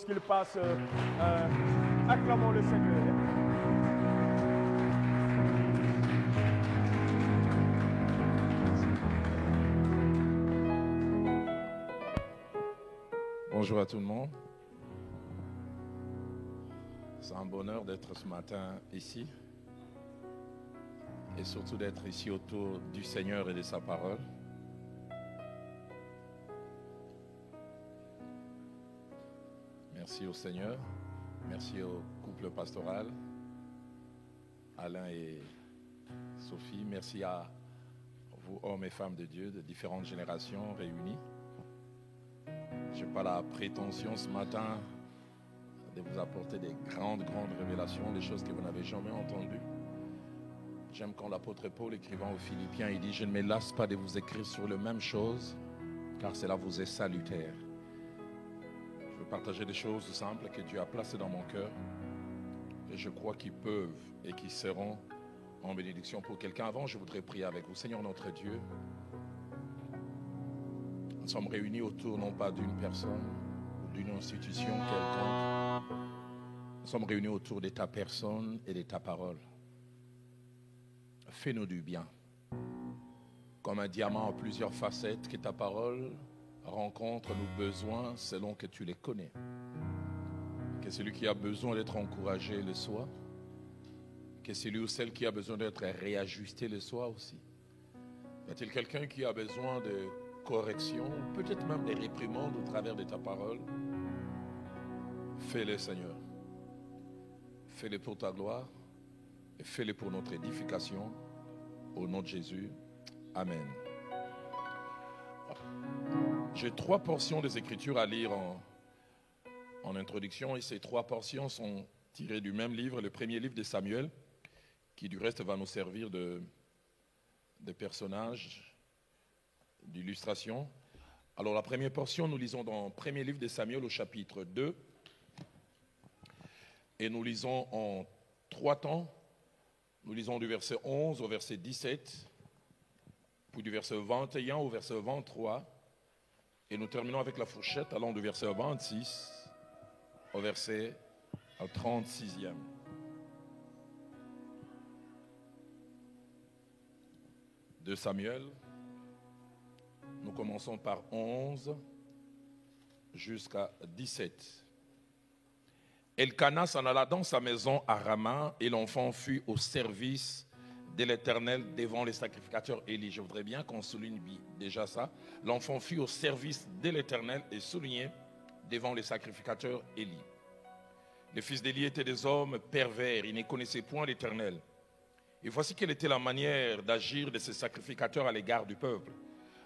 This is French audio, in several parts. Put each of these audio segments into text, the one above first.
Qu'il passe, acclamons le Seigneur. Bonjour à tout le monde. C'est un bonheur d'être ce matin ici et surtout d'être ici autour du Seigneur et de sa parole. Merci au Seigneur, merci au couple pastoral, Alain et Sophie, merci à vous hommes et femmes de Dieu de différentes générations réunies. Je n'ai pas la prétention ce matin de vous apporter des grandes révélations, des choses que vous n'avez jamais entendues. J'aime quand l'apôtre Paul, écrivant aux Philippiens, il dit « Je ne me lasse pas de vous écrire sur les mêmes choses, car cela vous est salutaire. » Je veux partager des choses simples que Dieu a placées dans mon cœur et je crois qu'ils peuvent et qu'ils seront en bénédiction pour quelqu'un. Avant, je voudrais prier avec vous. Seigneur notre Dieu, nous sommes réunis autour non pas d'une personne ou d'une institution quelconque. Nous sommes réunis autour de ta personne et de ta parole. Fais-nous du bien. Comme un diamant en plusieurs facettes, que ta parole rencontre nos besoins selon que tu les connais. Que celui qui a besoin d'être encouragé le soit. Que celui ou celle qui a besoin d'être réajusté le soit aussi. Y a-t-il quelqu'un qui a besoin de correction, peut-être même des réprimandes au travers de ta parole? Fais-le, Seigneur. Fais-le pour ta gloire et fais-le pour notre édification. Au nom de Jésus. Amen. J'ai 3 portions des Écritures à lire en introduction et ces 3 portions sont tirées du même livre, le premier livre de Samuel, qui du reste va nous servir de personnages, d'illustration. Alors la première portion, nous lisons dans le premier livre de Samuel au chapitre 2 et nous lisons en 3 temps. Nous lisons du verset 11 au verset 17, puis du verset 21 au verset 23, et nous terminons avec la fourchette allant du verset 26 au verset 36e. De Samuel, nous commençons par 11 jusqu'à 17. Elkana s'en alla dans sa maison à Rama et l'enfant fut au service de l'Éternel devant les sacrificateurs Élie. Je voudrais bien qu'on souligne déjà ça. L'enfant fut au service de l'Éternel et souligné devant les sacrificateurs Élie. Les fils d'Élie étaient des hommes pervers, ils ne connaissaient point l'Éternel. Et voici quelle était la manière d'agir de ces sacrificateurs à l'égard du peuple.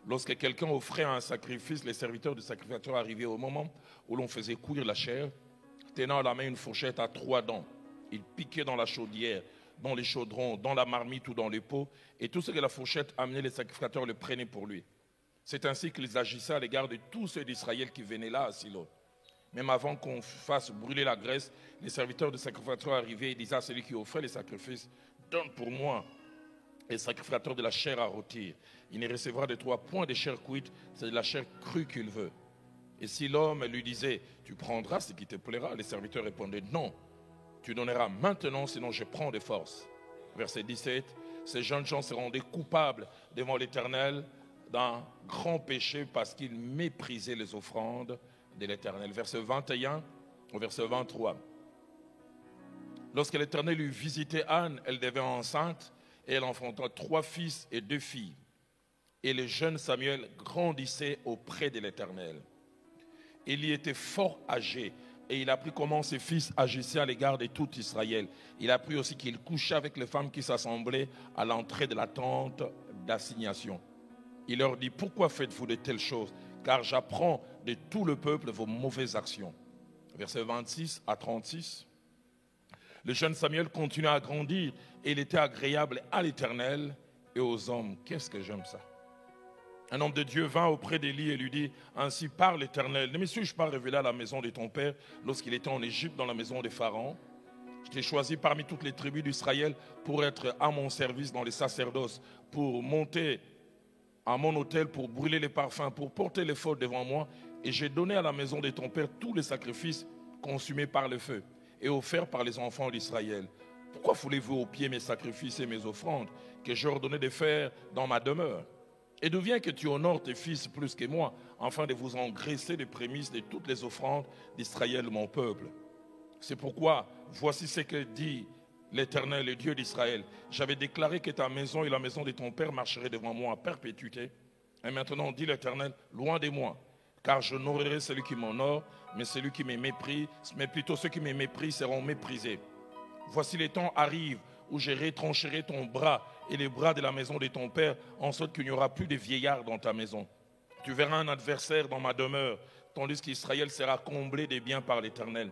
Lorsque quelqu'un offrait un sacrifice, les serviteurs du sacrificateur arrivaient au moment où l'on faisait cuire la chair, tenant à la main une fourchette à 3 dents. Ils piquaient dans la chaudière, dans les chaudrons, dans la marmite ou dans les pots, et tout ce que la fourchette amenait, les sacrificateurs le prenaient pour lui. C'est ainsi qu'ils agissaient à l'égard de tous ceux d'Israël qui venaient là à Silo. Même avant qu'on fasse brûler la graisse, les serviteurs du sacrificateur arrivaient et disaient à celui qui offrait les sacrifices, « Donne pour moi les sacrificateurs de la chair à rôtir. Il ne recevra de toi point de chair cuite, c'est de la chair crue qu'il veut. » Et si l'homme lui disait, « Tu prendras ce qui te plaira », les serviteurs répondaient, « Non, tu donneras maintenant, sinon je prends de force. » Verset 17, ces jeunes gens se rendaient coupables devant l'Éternel d'un grand péché parce qu'ils méprisaient les offrandes de l'Éternel. Verset 21 au verset 23. Lorsque l'Éternel eut visité Anne, elle devint enceinte et elle enfanta 3 fils et 2 filles. Et le jeune Samuel grandissait auprès de l'Éternel. Élie était fort âgé et il apprit comment ses fils agissaient à l'égard de tout Israël. Il apprit aussi qu'il couchait avec les femmes qui s'assemblaient à l'entrée de la tente d'assignation. Il leur dit, pourquoi faites-vous de telles choses? Car j'apprends de tout le peuple vos mauvaises actions. Versets 26 à 36. Le jeune Samuel continua à grandir et il était agréable à l'Éternel et aux hommes. Qu'est-ce que j'aime ça? Un homme de Dieu vint auprès d'Élie et lui dit, ainsi parle l'Éternel, ne me suis-je pas révélé à la maison de ton père lorsqu'il était en Égypte dans la maison de Pharaon? Je t'ai choisi parmi toutes les tribus d'Israël pour être à mon service dans les sacerdoces, pour monter à mon autel, pour brûler les parfums, pour porter les fautes devant moi. Et j'ai donné à la maison de ton père tous les sacrifices consumés par le feu et offerts par les enfants d'Israël. Pourquoi foulez-vous aux pieds mes sacrifices et mes offrandes que j'ai ordonné de faire dans ma demeure? Et d'où vient que tu honores tes fils plus que moi, afin de vous engraisser des prémices de toutes les offrandes d'Israël, mon peuple? C'est pourquoi, voici ce que dit l'Éternel, le Dieu d'Israël. J'avais déclaré que ta maison et la maison de ton père marcheraient devant moi à perpétuité. Et maintenant, dit l'Éternel, loin de moi, car je n'honorerai celui qui m'honore, mais celui qui me méprise, mais plutôt ceux qui me méprisent seront méprisés. Voici les temps arrivent où je retrancherai ton bras et les bras de la maison de ton père, en sorte qu'il n'y aura plus de vieillards dans ta maison. Tu verras un adversaire dans ma demeure, tandis qu'Israël sera comblé des biens par l'Éternel.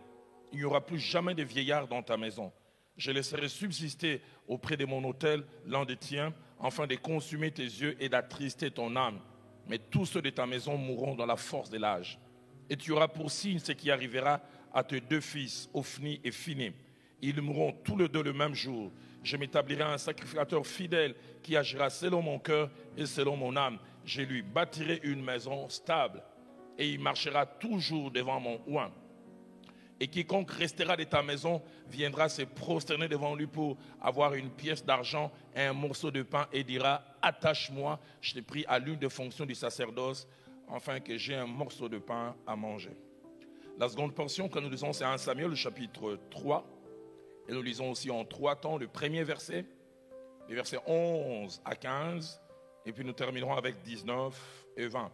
Il n'y aura plus jamais de vieillards dans ta maison. Je laisserai subsister auprès de mon autel l'un des tiens, afin de consumer tes yeux et d'attrister ton âme. Mais tous ceux de ta maison mourront dans la force de l'âge. Et tu auras pour signe ce qui arrivera à tes deux fils, Ophni et Phiné. Ils mourront tous les deux le même jour. Je m'établirai un sacrificateur fidèle qui agira selon mon cœur et selon mon âme. Je lui bâtirai une maison stable et il marchera toujours devant mon oint. Et quiconque restera de ta maison viendra se prosterner devant lui pour avoir une pièce d'argent et un morceau de pain et dira: attache-moi, je t'ai pris à l'une des fonctions du sacerdoce, afin que j'ai un morceau de pain à manger. La seconde portion que nous lisons, c'est 1 Samuel, le chapitre 3. Et nous lisons aussi en 3 temps le premier verset, les versets 11 à 15, et puis nous terminerons avec 19 et 20.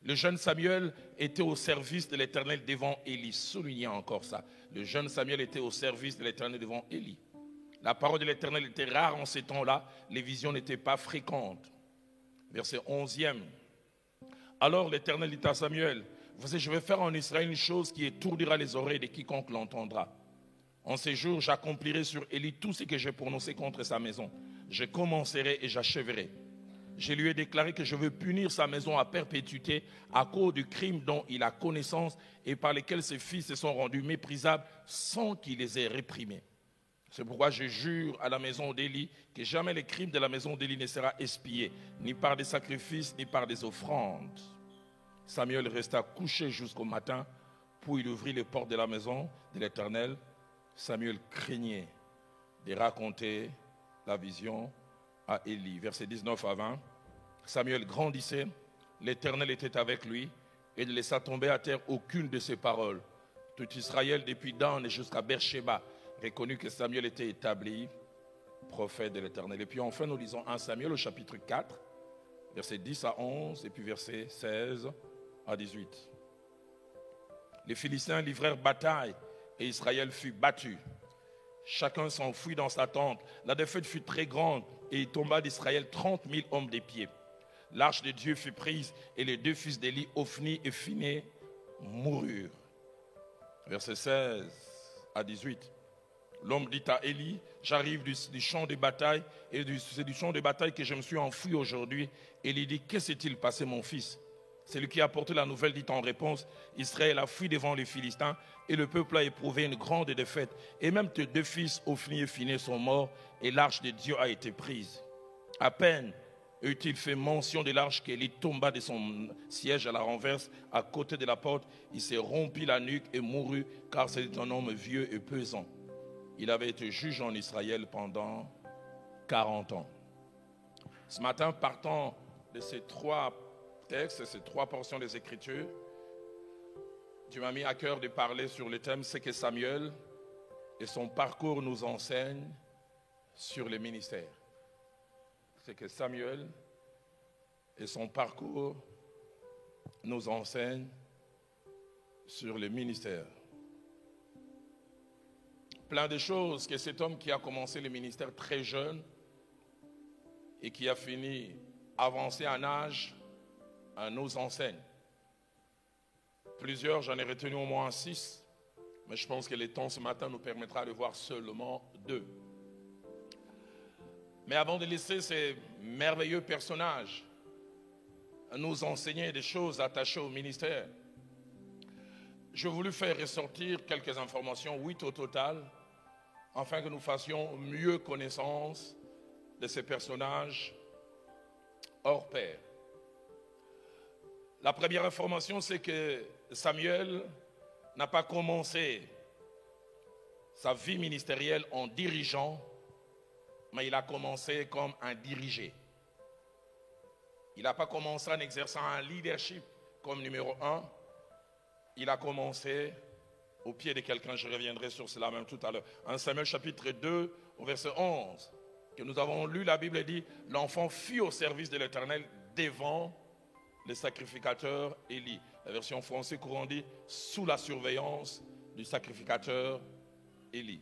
Le jeune Samuel était au service de l'Éternel devant Élie. Soulignez encore ça. Le jeune Samuel était au service de l'Éternel devant Élie. La parole de l'Éternel était rare en ces temps-là. Les visions n'étaient pas fréquentes. Verset 11e. Alors l'Éternel dit à Samuel: voici, je vais faire en Israël une chose qui étourdira les oreilles de quiconque l'entendra. En ces jours, j'accomplirai sur Élie tout ce que j'ai prononcé contre sa maison. Je commencerai et j'achèverai. Je lui ai déclaré que je veux punir sa maison à perpétuité à cause du crime dont il a connaissance et par lesquels ses fils se sont rendus méprisables sans qu'il les ait réprimés. C'est pourquoi je jure à la maison d'Élie que jamais le crime de la maison d'Élie ne sera expié, ni par des sacrifices, ni par des offrandes. Samuel resta couché jusqu'au matin, puis il ouvrit les portes de la maison de l'Éternel. Samuel craignait de raconter la vision à Élie. Versets 19 à 20. Samuel grandissait, l'Éternel était avec lui et ne laissa tomber à terre aucune de ses paroles. Tout Israël, depuis Dan jusqu'à Beersheba, reconnut que Samuel était établi prophète de l'Éternel. Et puis enfin, nous lisons 1 Samuel au chapitre 4, versets 10 à 11 et puis versets 16 à 18. Les Philistins livrèrent bataille et Israël fut battu. Chacun s'enfuit dans sa tente. La défaite fut très grande et il tomba d'Israël 30 000 hommes des pieds. L'arche de Dieu fut prise et les deux fils d'Élie, Ophni et Phiné, moururent. Versets 16 à 18. L'homme dit à Élie: j'arrive du champ de bataille et c'est du champ de bataille que je me suis enfui aujourd'hui. Élie dit: que s'est-il passé, mon fils? Celui qui a apporté la nouvelle dit en réponse: Israël a fui devant les Philistins et le peuple a éprouvé une grande défaite. Et même tes deux fils, Ophni et Phiné, sont morts et l'arche de Dieu a été prise. À peine eut-il fait mention de l'arche qu'Élie tomba de son siège à la renverse à côté de la porte. Il s'est rompu la nuque et mourut, car c'était un homme vieux et pesant. Il avait été juge en Israël pendant 40 ans. Ce matin, partant de ces trois textes, ces trois portions des Écritures, Dieu m'a mis à cœur de parler sur le thème: c'est que Samuel et son parcours nous enseignent sur le ministère. C'est que Samuel et son parcours nous enseignent sur le ministère. Plein de choses que cet homme qui a commencé le ministère très jeune et qui a fini avancé en âge nous enseigne. Plusieurs, j'en ai retenu au moins 6, mais je pense que le temps ce matin nous permettra de voir seulement 2. Mais avant de laisser ces merveilleux personnages nous enseigner des choses attachées au ministère, j'ai voulu faire ressortir quelques informations, 8 au total, afin que nous fassions mieux connaissance de ces personnages hors pair. La première information, c'est que Samuel n'a pas commencé sa vie ministérielle en dirigeant, mais il a commencé comme un dirigé. Il n'a pas commencé en exerçant un leadership comme numéro 1. Il a commencé au pied de quelqu'un, je reviendrai sur cela même tout à l'heure. 1 Samuel chapitre 2, au verset 11, que nous avons lu, la Bible dit, l'enfant fut au service de l'Éternel devant le sacrificateur Élie. La version française courant dit, sous la surveillance du sacrificateur Élie.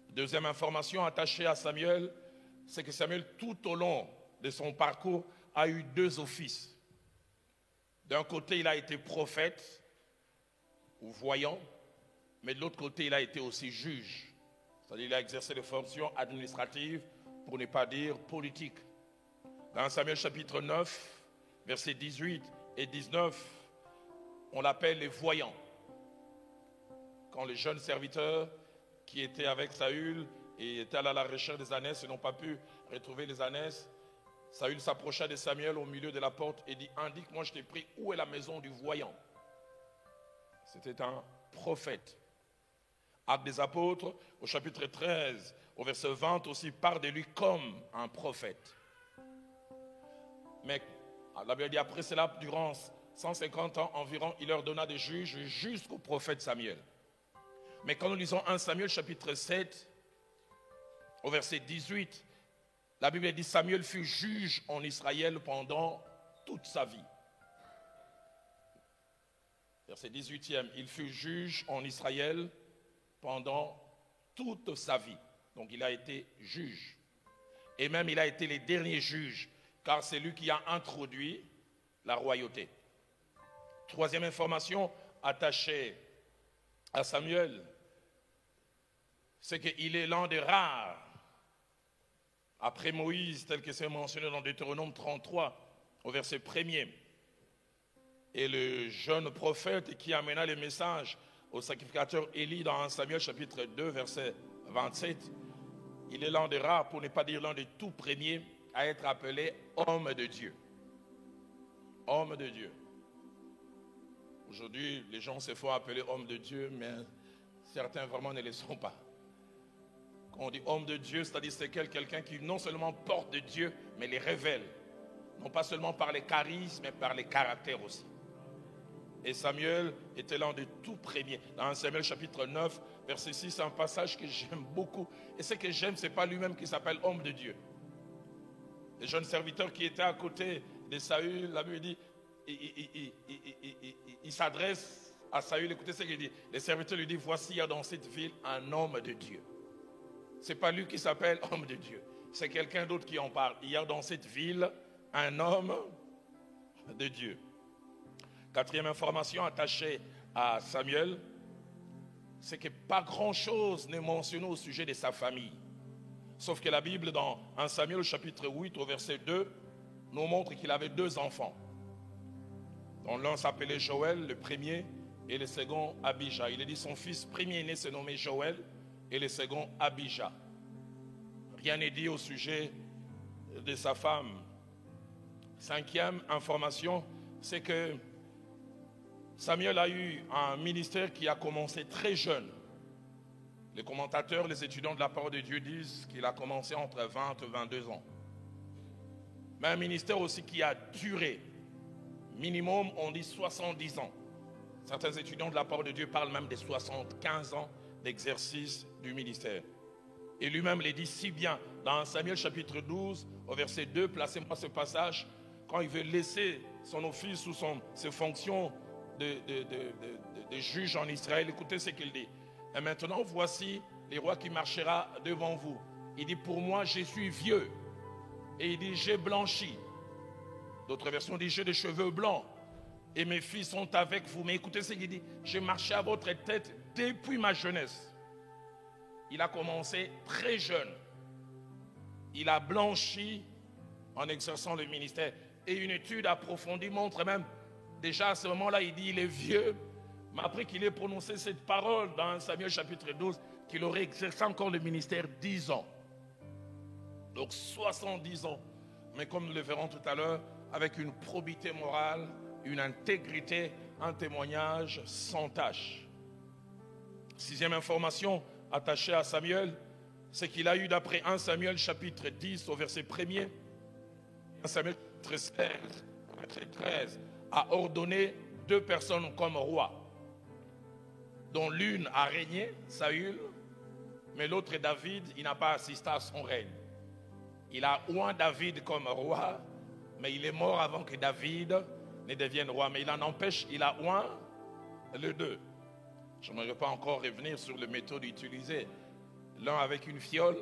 Deuxième information attachée à Samuel, c'est que Samuel, tout au long de son parcours, a eu 2 offices. D'un côté, il a été prophète ou voyant, mais de l'autre côté, il a été aussi juge. C'est-à-dire qu'il a exercé des fonctions administratives, pour ne pas dire politiques. Dans Samuel chapitre 9, versets 18 et 19, on l'appelle les voyants. Quand les jeunes serviteurs qui étaient avec Saül et étaient allés à la recherche des ânesses et n'ont pas pu retrouver les ânesses, Saül s'approcha de Samuel au milieu de la porte et dit, indique-moi, je t'ai pris, où est la maison du voyant? C'était un prophète. Actes des apôtres, au chapitre 13, au verset 20 aussi, parle de lui comme un prophète. Mais la Bible dit, après cela, durant 150 ans environ, il leur donna des juges jusqu'au prophète Samuel. Mais quand nous lisons 1 Samuel chapitre 7, au verset 18, la Bible dit, Samuel fut juge en Israël pendant toute sa vie. Verset 18e, il fut juge en Israël pendant toute sa vie. Donc il a été juge. Et même il a été le dernier juge, car c'est lui qui a introduit la royauté. Troisième information attachée à Samuel, c'est qu'il est l'un des rares, après Moïse, tel que c'est mentionné dans Deutéronome 33, au verset 1er, et le jeune prophète qui amena le message au sacrificateur Élie dans 1 Samuel chapitre 2, verset 27, il est l'un des rares, pour ne pas dire l'un des tout premiers, à être appelé homme de Dieu. Homme de Dieu. Aujourd'hui, les gens se font appeler homme de Dieu, mais certains vraiment ne le sont pas. Quand on dit homme de Dieu, c'est-à-dire c'est quelqu'un qui non seulement porte de Dieu, mais les révèle. Non pas seulement par les charismes, mais par les caractères aussi. Et Samuel était l'un des tout premiers. Dans 1 Samuel chapitre 9, verset 6, c'est un passage que j'aime beaucoup. Et ce que j'aime, ce n'est pas lui-même qui s'appelle homme de Dieu. Les jeunes serviteurs qui étaient à côté de Saül, la Bible dit, il s'adresse à Saül, écoutez ce qu'il dit. Les serviteurs lui disent, voici, il y a dans cette ville un homme de Dieu. Ce n'est pas lui qui s'appelle homme de Dieu. C'est quelqu'un d'autre qui en parle. Il y a dans cette ville un homme de Dieu. Quatrième information attachée à Samuel, c'est que pas grand-chose n'est mentionné au sujet de sa famille. Sauf que la Bible, dans 1 Samuel chapitre 8, au verset 2, nous montre qu'il avait 2 enfants. dont l'un s'appelait Joël, le premier, et le second Abijah. Il est dit son fils premier-né se nommait Joël et le second Abijah. Rien n'est dit au sujet de sa femme. Cinquième information, c'est que Samuel a eu un ministère qui a commencé très jeune. Les commentateurs, les étudiants de la parole de Dieu disent qu'il a commencé entre 20 et 22 ans. Mais un ministère aussi qui a duré. Minimum, on dit 70 ans. Certains étudiants de la parole de Dieu parlent même des 75 ans d'exercice du ministère. Et lui-même le dit si bien dans Samuel chapitre 12, au verset 2, placez-moi ce passage, quand il veut laisser son office ou ses fonctions de juge en Israël. Écoutez ce qu'il dit. Et maintenant, voici les rois qui marchera devant vous. Il dit, pour moi, je suis vieux. Et il dit, j'ai blanchi. D'autres versions disent, j'ai des cheveux blancs. Et mes filles sont avec vous. Mais écoutez ce qu'il dit. J'ai marché à votre tête depuis ma jeunesse. Il a commencé très jeune. Il a blanchi en exerçant le ministère. Et une étude approfondie montre même, déjà à ce moment-là, il dit, il est vieux. Mais après qu'il ait prononcé cette parole dans Samuel chapitre 12, qu'il aurait exercé encore le ministère 10 ans. Donc 70 ans. Mais comme nous le verrons tout à l'heure, avec une probité morale, une intégrité un témoignage sans tache. Sixième information attachée à Samuel, c'est qu'il a eu d'après 1 Samuel chapitre 10 au verset 1er, 1 Samuel chapitre 16, verset 13, a ordonné 2 personnes comme rois, dont l'une a régné, Saül, mais l'autre est David, il n'a pas assisté à son règne. Il a oint David comme roi, mais il est mort avant que David ne devienne roi. Mais il en empêche, il a oint les 2. Je n'aimerais pas encore revenir sur les méthodes utilisées. L'un avec une fiole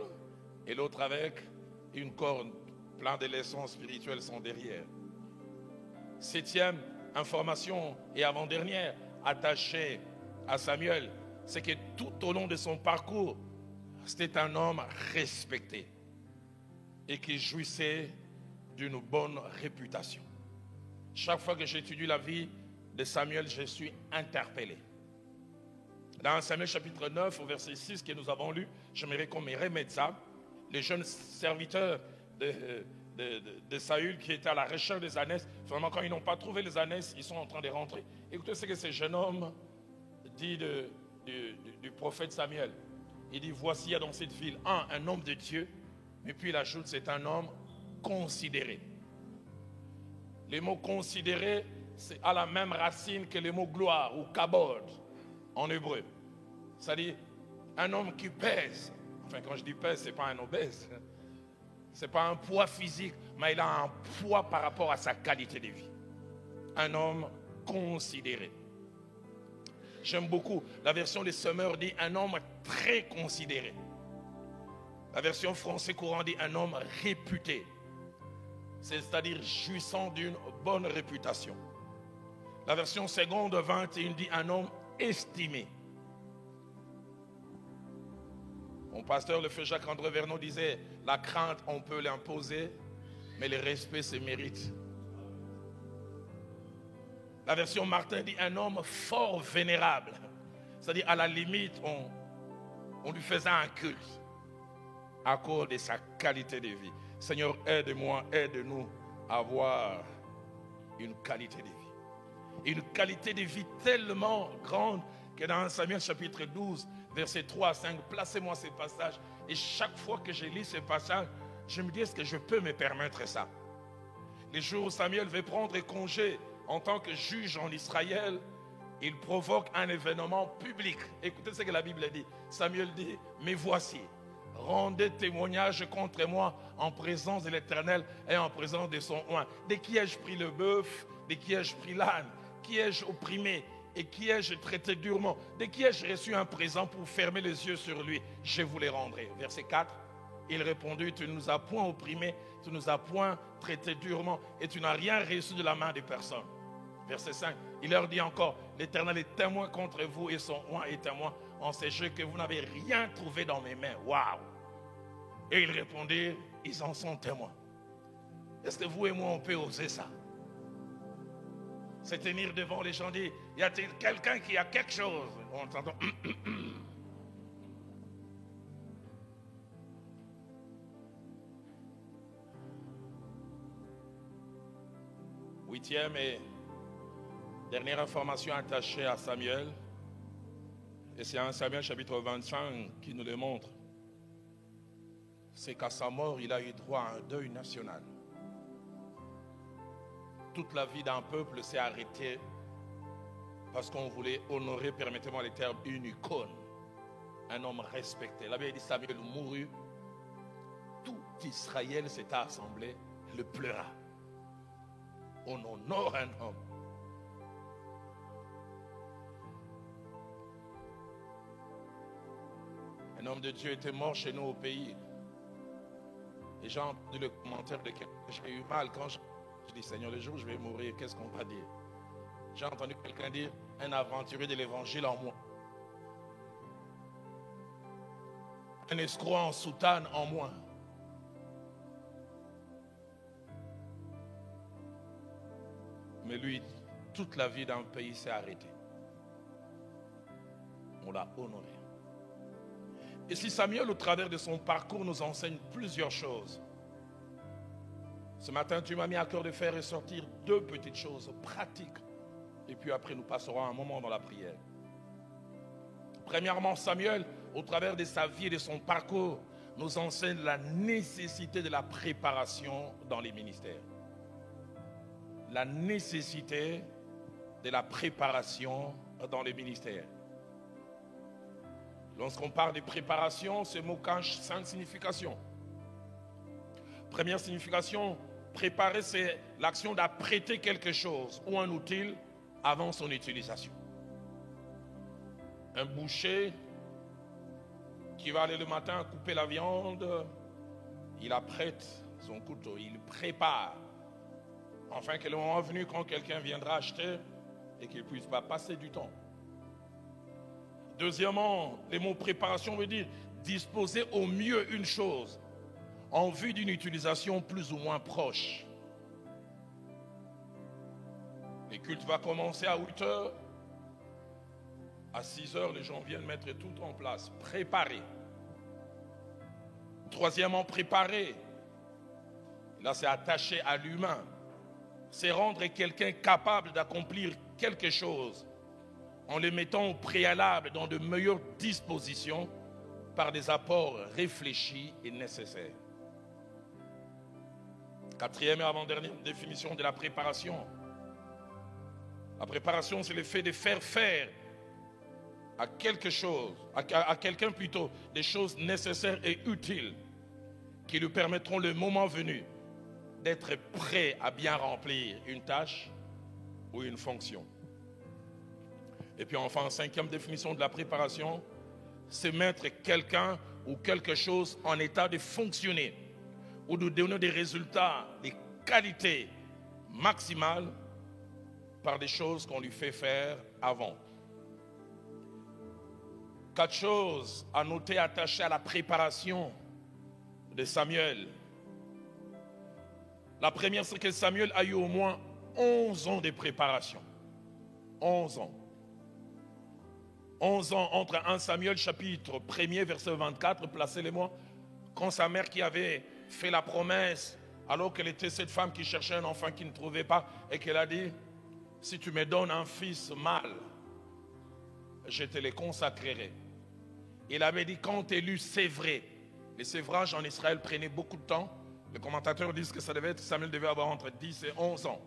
et l'autre avec une corne. Plein de leçons spirituelles sont derrière. 7e information et avant-dernière attachée à Samuel, c'est que tout au long de son parcours, c'était un homme respecté et qui jouissait d'une bonne réputation. Chaque fois que j'étudie la vie de Samuel, je suis interpellé. Dans Samuel chapitre 9, au verset 6 que nous avons lu, j'aimerais qu'on me remette ça. Les jeunes serviteurs de Saül qui étaient à la recherche des ânesses, finalement quand ils n'ont pas trouvé les ânesses, ils sont en train de rentrer. Écoutez ce que ce jeune homme dit du prophète Samuel. Il dit, voici dans cette ville un homme de Dieu, mais puis il ajoute, c'est un homme considéré. Le mot considéré, c'est à la même racine que le mot gloire ou kabod en hébreu. C'est-à-dire un homme qui pèse. Enfin, quand je dis pèse, ce n'est pas un obèse. Ce n'est pas un poids physique, mais il a un poids par rapport à sa qualité de vie. Un homme considéré. J'aime beaucoup. La version des Sommeurs dit un homme très considéré. La version français courant dit un homme réputé. C'est-à-dire jouissant d'une bonne réputation. La version seconde 21 dit un homme estimé. Mon pasteur, le feu Jacques-André Vernon, disait la crainte, on peut l'imposer, mais le respect se mérite. La version Martin dit un homme fort vénérable. C'est-à-dire, à la limite, on lui faisait un culte à cause de sa qualité de vie. Seigneur, aide-moi, aide-nous à avoir une qualité de vie. Une qualité de vie tellement grande que dans Samuel chapitre 12, versets 3 à 5, placez-moi ces passages. Et chaque fois que je lis ces passages, je me dis, est-ce que je peux me permettre ça? Les jours où Samuel veut prendre congé en tant que juge en Israël, il provoque un événement public. Écoutez ce que la Bible dit. Samuel dit, mais voici, rendez témoignage contre moi en présence de l'Éternel et en présence de son oint. De qui ai-je pris le bœuf? De qui ai-je pris l'âne? Qui ai-je opprimé? Et qui ai-je traité durement? De qui ai-je reçu un présent pour fermer les yeux sur lui? Je vous les rendrai. Verset 4, il répondit, tu ne nous as point opprimés, tu ne nous as point traité durement et tu n'as rien reçu de la main de personne. Verset 5, il leur dit encore, l'Éternel est témoin contre vous et son oint est témoin en ces jeux que vous n'avez rien trouvé dans mes mains. Waouh! Et il répondit, ils en sont témoins. Est-ce que vous et moi on peut oser ça? Se tenir devant les gens, dire, y a-t-il quelqu'un qui a quelque chose? On entend. Huitième et dernière information attachée à Samuel, et c'est en Samuel chapitre 25 qui nous le montre, c'est qu'à sa mort, il a eu droit à un deuil national. Toute la vie d'un peuple s'est arrêtée parce qu'on voulait honorer, permettez-moi les termes, une icône, un homme respecté. La Bible dit Samuel mourut, tout Israël s'est assemblé, le pleura. On honore un homme. Un homme de Dieu était mort chez nous au pays. Et j'ai entendu le commentaire de quelqu'un. J'ai eu mal quand je dis Seigneur, le jour où je vais mourir, qu'est-ce qu'on va dire? J'ai entendu quelqu'un dire un aventurier de l'évangile en moi. Un escroc en soutane en moi. Mais lui, toute la vie dans le pays s'est arrêtée. On l'a honoré. Et si Samuel, au travers de son parcours, nous enseigne plusieurs choses, ce matin, tu m'as mis à cœur de faire ressortir deux petites choses pratiques Et puis après, nous passerons un moment dans la prière. Premièrement, Samuel, au travers de sa vie et de son parcours, nous enseigne la nécessité de la préparation dans les ministères. La nécessité de la préparation dans les ministères. Lorsqu'on parle de préparation, ce mot cache 5 significations. Première signification, préparer, c'est l'action d'apprêter quelque chose ou un outil avant son utilisation. Un boucher qui va aller le matin couper la viande, il apprête son couteau, il prépare, afin que le moment venu, quand quelqu'un viendra acheter, et qu'il ne puisse pas passer du temps. Deuxièmement, le mot préparation veut dire disposer au mieux une chose en vue d'une utilisation plus ou moins proche. Le culte va commencer à 8 heures. À 6 heures, les gens viennent mettre tout en place. Préparer. Troisièmement, préparer. Là, c'est attaché à l'humain. C'est rendre quelqu'un capable d'accomplir quelque chose en le mettant au préalable dans de meilleures dispositions par des apports réfléchis et nécessaires. Quatrième et avant-dernière définition de la préparation. La préparation, c'est le fait de faire à quelque chose, à quelqu'un plutôt, des choses nécessaires et utiles qui lui permettront le moment venu d'être prêt à bien remplir une tâche ou une fonction. Et puis enfin, cinquième définition de la préparation, c'est mettre quelqu'un ou quelque chose en état de fonctionner ou de donner des résultats, des qualités maximales par des choses qu'on lui fait faire avant. 4 choses à noter attachées à la préparation de Samuel. La première, c'est que Samuel a eu au moins 11 ans de préparation. 11 ans. 11 ans entre 1 Samuel chapitre 1er verset 24, placez-les-moi, quand sa mère qui avait fait la promesse, alors qu'elle était cette femme qui cherchait un enfant qui ne trouvait pas, et qu'elle a dit, si tu me donnes un fils mâle, je te le consacrerai. Il avait dit, quand tu es lu sévré, les sévrages en Israël prenaient beaucoup de temps. Les commentateurs disent que Samuel devait avoir entre 10 et 11 ans.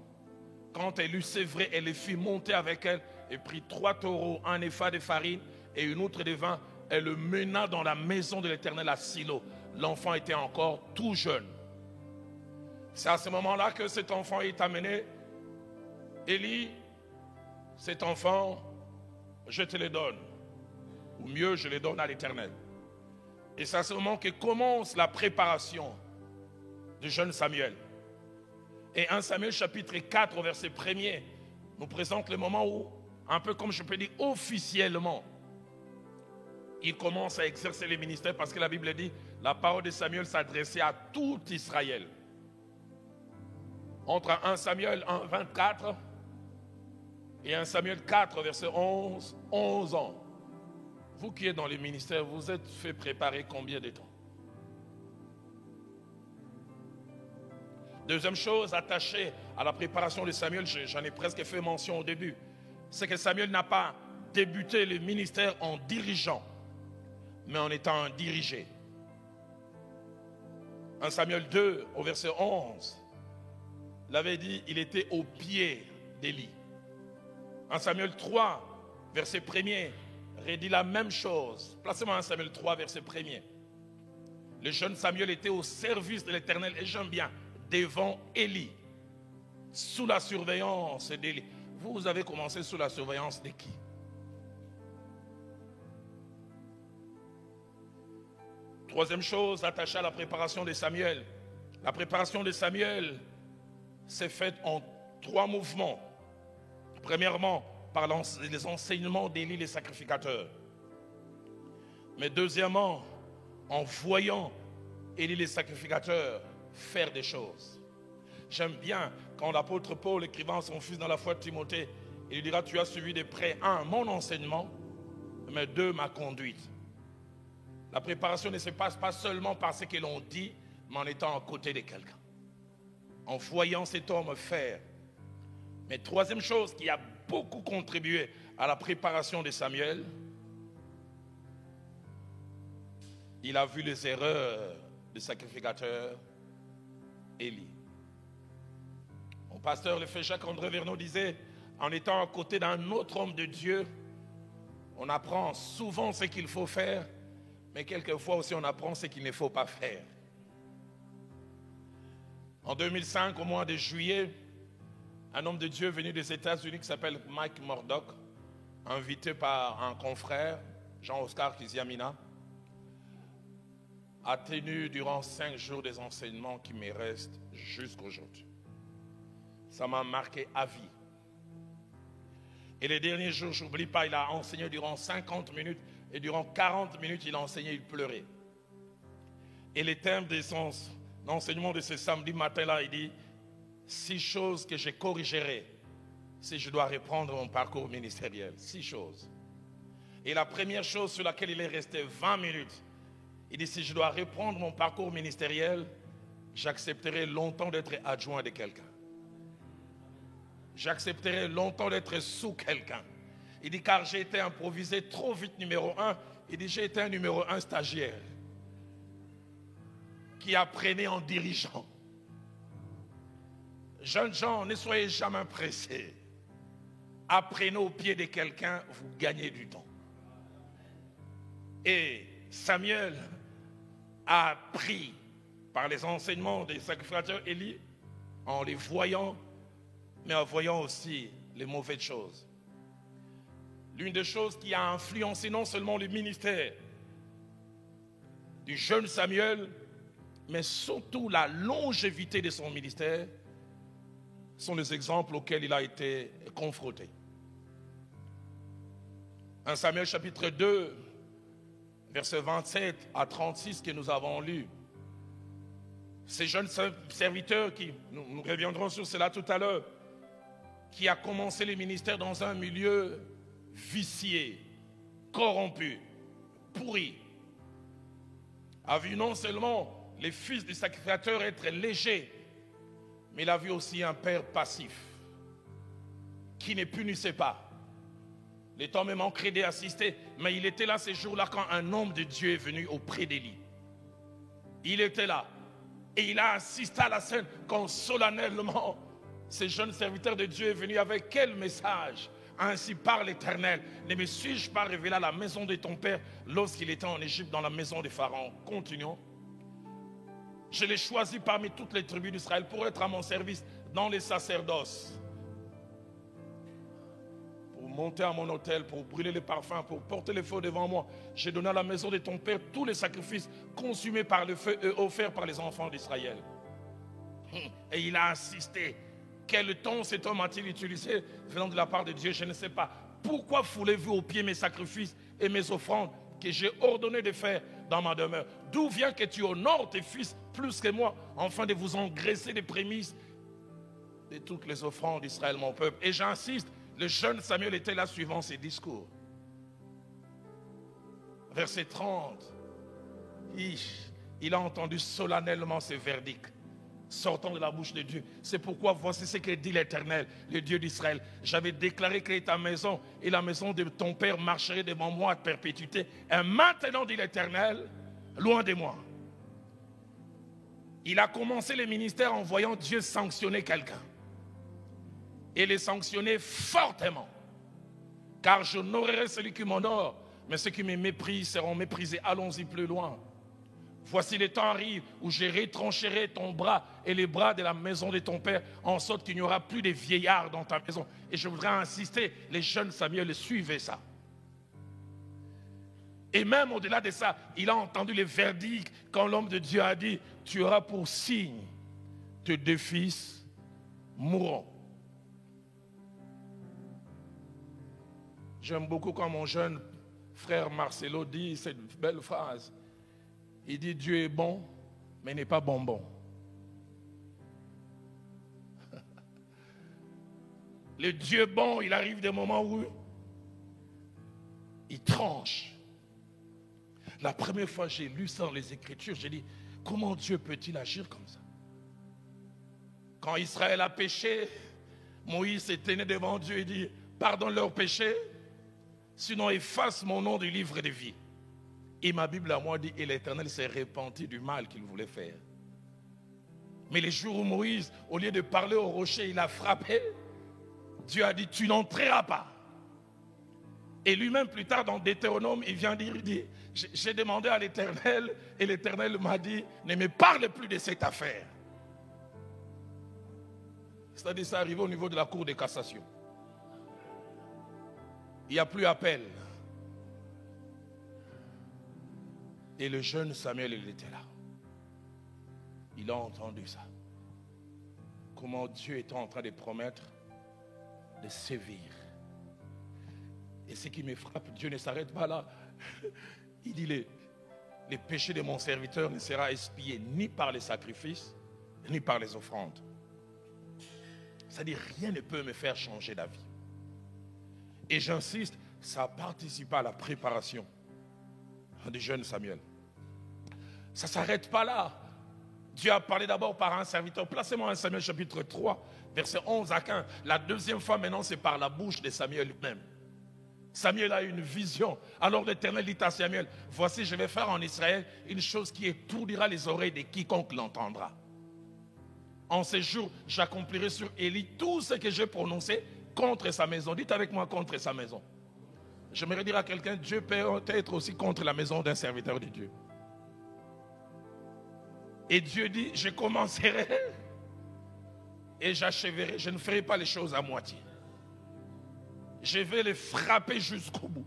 Quand elle eut sévré, elle les fit monter avec elle et prit 3 taureaux, un épha de farine et une outre de vin. Elle le mena dans la maison de l'Éternel à Silo. L'enfant était encore tout jeune. C'est à ce moment-là que cet enfant est amené. Élie, cet enfant, je te le donne. Ou mieux, je le donne à l'Éternel. Et c'est à ce moment que commence la préparation du jeune Samuel. Et 1 Samuel chapitre 4 verset 1er nous présente le moment où, un peu comme je peux dire officiellement, il commence à exercer le ministère, parce que la Bible dit la parole de Samuel s'adressait à tout Israël. Entre 1 Samuel 1, 24 et 1 Samuel 4 verset 11, 11 ans. Vous qui êtes dans le ministère, vous êtes fait préparer combien de temps? Deuxième chose attachée à la préparation de Samuel, j'en ai presque fait mention au début, c'est que Samuel n'a pas débuté le ministère en dirigeant, mais en étant un dirigé. 1 Samuel 2 au verset 11, il avait dit, il était au pied d'Élie. 1 Samuel 3 verset 1er redit la même chose. Placez-moi 1 Samuel 3 verset 1er. Le jeune Samuel était au service de l'Éternel, et j'aime bien, devant Élie, sous la surveillance d'Élie. Vous avez commencé sous la surveillance de qui? Troisième chose attachée à la préparation de Samuel. La préparation de Samuel s'est faite en 3 mouvements. Premièrement, par les enseignements d'Élie, les sacrificateurs. Mais deuxièmement, en voyant Élie, les sacrificateurs, faire des choses. J'aime bien quand l'apôtre Paul, écrivant à son fils dans la foi de Timothée, il lui dira, tu as suivi de près, 1, mon enseignement, mais 2, ma conduite. La préparation ne se passe pas seulement par ce que l'on dit, mais en étant à côté de quelqu'un, en voyant cet homme faire. Mais troisième chose qui a beaucoup contribué à la préparation de Samuel. Il a vu les erreurs du sacrificateur Élie. Mon pasteur, le frère Jacques-André Vernon, disait, en étant à côté d'un autre homme de Dieu, on apprend souvent ce qu'il faut faire, mais quelquefois aussi on apprend ce qu'il ne faut pas faire. En 2005, au mois de juillet, un homme de Dieu venu des États-Unis qui s'appelle Mike Murdock, invité par un confrère, Jean-Oscar Kiziamina, a tenu durant 5 jours des enseignements qui me restent jusqu'aujourd'hui. Ça m'a marqué à vie. Et les derniers jours, je n'oublie pas, il a enseigné durant 50 minutes et durant 40 minutes, il a enseigné, il pleurait. Et les thèmes de son enseignement de ce samedi matin-là, il dit 6 choses que je corrigerai si je dois reprendre mon parcours ministériel. 6 choses. Et la première chose sur laquelle il est resté 20 minutes, il dit si je dois reprendre mon parcours ministériel, j'accepterai longtemps d'être adjoint de quelqu'un. J'accepterai longtemps d'être sous quelqu'un. Il dit car j'ai été improvisé trop vite numéro 1. Il dit j'ai été un numéro 1 stagiaire qui apprenait en dirigeant. Jeunes gens, ne soyez jamais pressés. Apprenez au pied de quelqu'un, vous gagnez du temps. Et Samuel a appris par les enseignements des sacrificateurs Élie, en les voyant, mais en voyant aussi les mauvaises choses. L'une des choses qui a influencé non seulement le ministère du jeune Samuel, mais surtout la longévité de son ministère, sont les exemples auxquels il a été confronté. 1 Samuel chapitre 2, versets 27 à 36 que nous avons lus. Ces jeunes serviteurs, nous reviendrons sur cela tout à l'heure, qui a commencé le ministère dans un milieu vicié, corrompu, pourri, a vu non seulement les fils du sacrificateur être légers, mais il a vu aussi un père passif, qui ne punissait pas. Les temps me manqueraient d'assister, mais il était là ces jours-là quand un homme de Dieu est venu auprès d'Élie. Il était là, et il a assisté à la scène quand solennellement, ce jeune serviteur de Dieu est venu avec quel message? Ainsi parle l'Éternel, ne me suis-je pas révélé à la maison de ton père lorsqu'il était en Égypte dans la maison de Pharaon? Continuons. Je l'ai choisi parmi toutes les tribus d'Israël pour être à mon service dans les sacerdoces, pour monter à mon autel, pour brûler les parfums, pour porter le feu devant moi. J'ai donné à la maison de ton père tous les sacrifices consumés par le feu et offerts par les enfants d'Israël. Et il a insisté. Quel ton cet homme a-t-il utilisé venant de la part de Dieu? Je ne sais pas. Pourquoi foulez-vous aux pieds mes sacrifices et mes offrandes que j'ai ordonné de faire dans ma demeure? D'où vient que tu honores tes fils plus que moi, afin de vous engraisser des prémices de toutes les offrandes d'Israël, mon peuple? Et j'insiste, le jeune Samuel était là suivant ses discours. Verset 30, il a entendu solennellement ce verdict sortant de la bouche de Dieu. C'est pourquoi voici ce que dit l'Éternel, le Dieu d'Israël. J'avais déclaré que ta maison et la maison de ton père marcheraient devant moi à perpétuité. Et maintenant, dit l'Éternel, loin de moi. Il a commencé le ministère en voyant Dieu sanctionner quelqu'un. Et les sanctionner fortement. Car j'honorerai celui qui m'honore, mais ceux qui me méprisent seront méprisés. Allons-y plus loin. Voici le temps arrive où je retrancherai ton bras et les bras de la maison de ton père, en sorte qu'il n'y aura plus de vieillards dans ta maison. Et je voudrais insister, les jeunes Samuel suivaient ça. Et même au-delà de ça, il a entendu le verdict quand l'homme de Dieu a dit, tu auras pour signe tes 2 fils mourront. J'aime beaucoup quand mon jeune frère Marcelo dit cette belle phrase. Il dit Dieu est bon, mais il n'est pas bonbon. Le Dieu bon, il arrive des moments où il tranche. La première fois que j'ai lu ça dans les Écritures, j'ai dit, comment Dieu peut-il agir comme ça? Quand Israël a péché, Moïse s'est tenu devant Dieu et dit, pardonne leurs péchés, sinon efface mon nom du livre de vie. Et ma Bible à moi dit, et l'Éternel s'est repenti du mal qu'il voulait faire. Mais les jours où Moïse, au lieu de parler au rocher, il a frappé, Dieu a dit, tu n'entreras pas. Et lui-même, plus tard, dans Deutéronome, il vient dire, il dit, j'ai demandé à l'Éternel, et l'Éternel m'a dit, ne me parle plus de cette affaire. C'est-à-dire, ça arrivé au niveau de la cour de cassation. Il n'y a plus appel. Et le jeune Samuel, il était là. Il a entendu ça. Comment Dieu était en train de promettre de sévir. Et ce qui me frappe, Dieu ne s'arrête pas là. Il dit, les péchés de mon serviteur ne seront expiés ni par les sacrifices, ni par les offrandes. C'est-à-dire, rien ne peut me faire changer d'avis. Et j'insiste, ça participe à la préparation du jeune Samuel. Ça ne s'arrête pas là. Dieu a parlé d'abord par un serviteur. Placez-moi en Samuel chapitre 3, versets 11 à 15. La deuxième fois maintenant, c'est par la bouche de Samuel lui-même. Samuel a une vision. Alors l'Éternel dit à Samuel, voici, je vais faire en Israël une chose qui étourdira les oreilles de quiconque l'entendra. En ces jours, j'accomplirai sur Élie tout ce que j'ai prononcé contre sa maison. Dites avec moi, contre sa maison. J'aimerais dire à quelqu'un, Dieu peut être aussi contre la maison d'un serviteur de Dieu. Et Dieu dit, je commencerai et j'achèverai. Je ne ferai pas les choses à moitié. Je vais les frapper jusqu'au bout.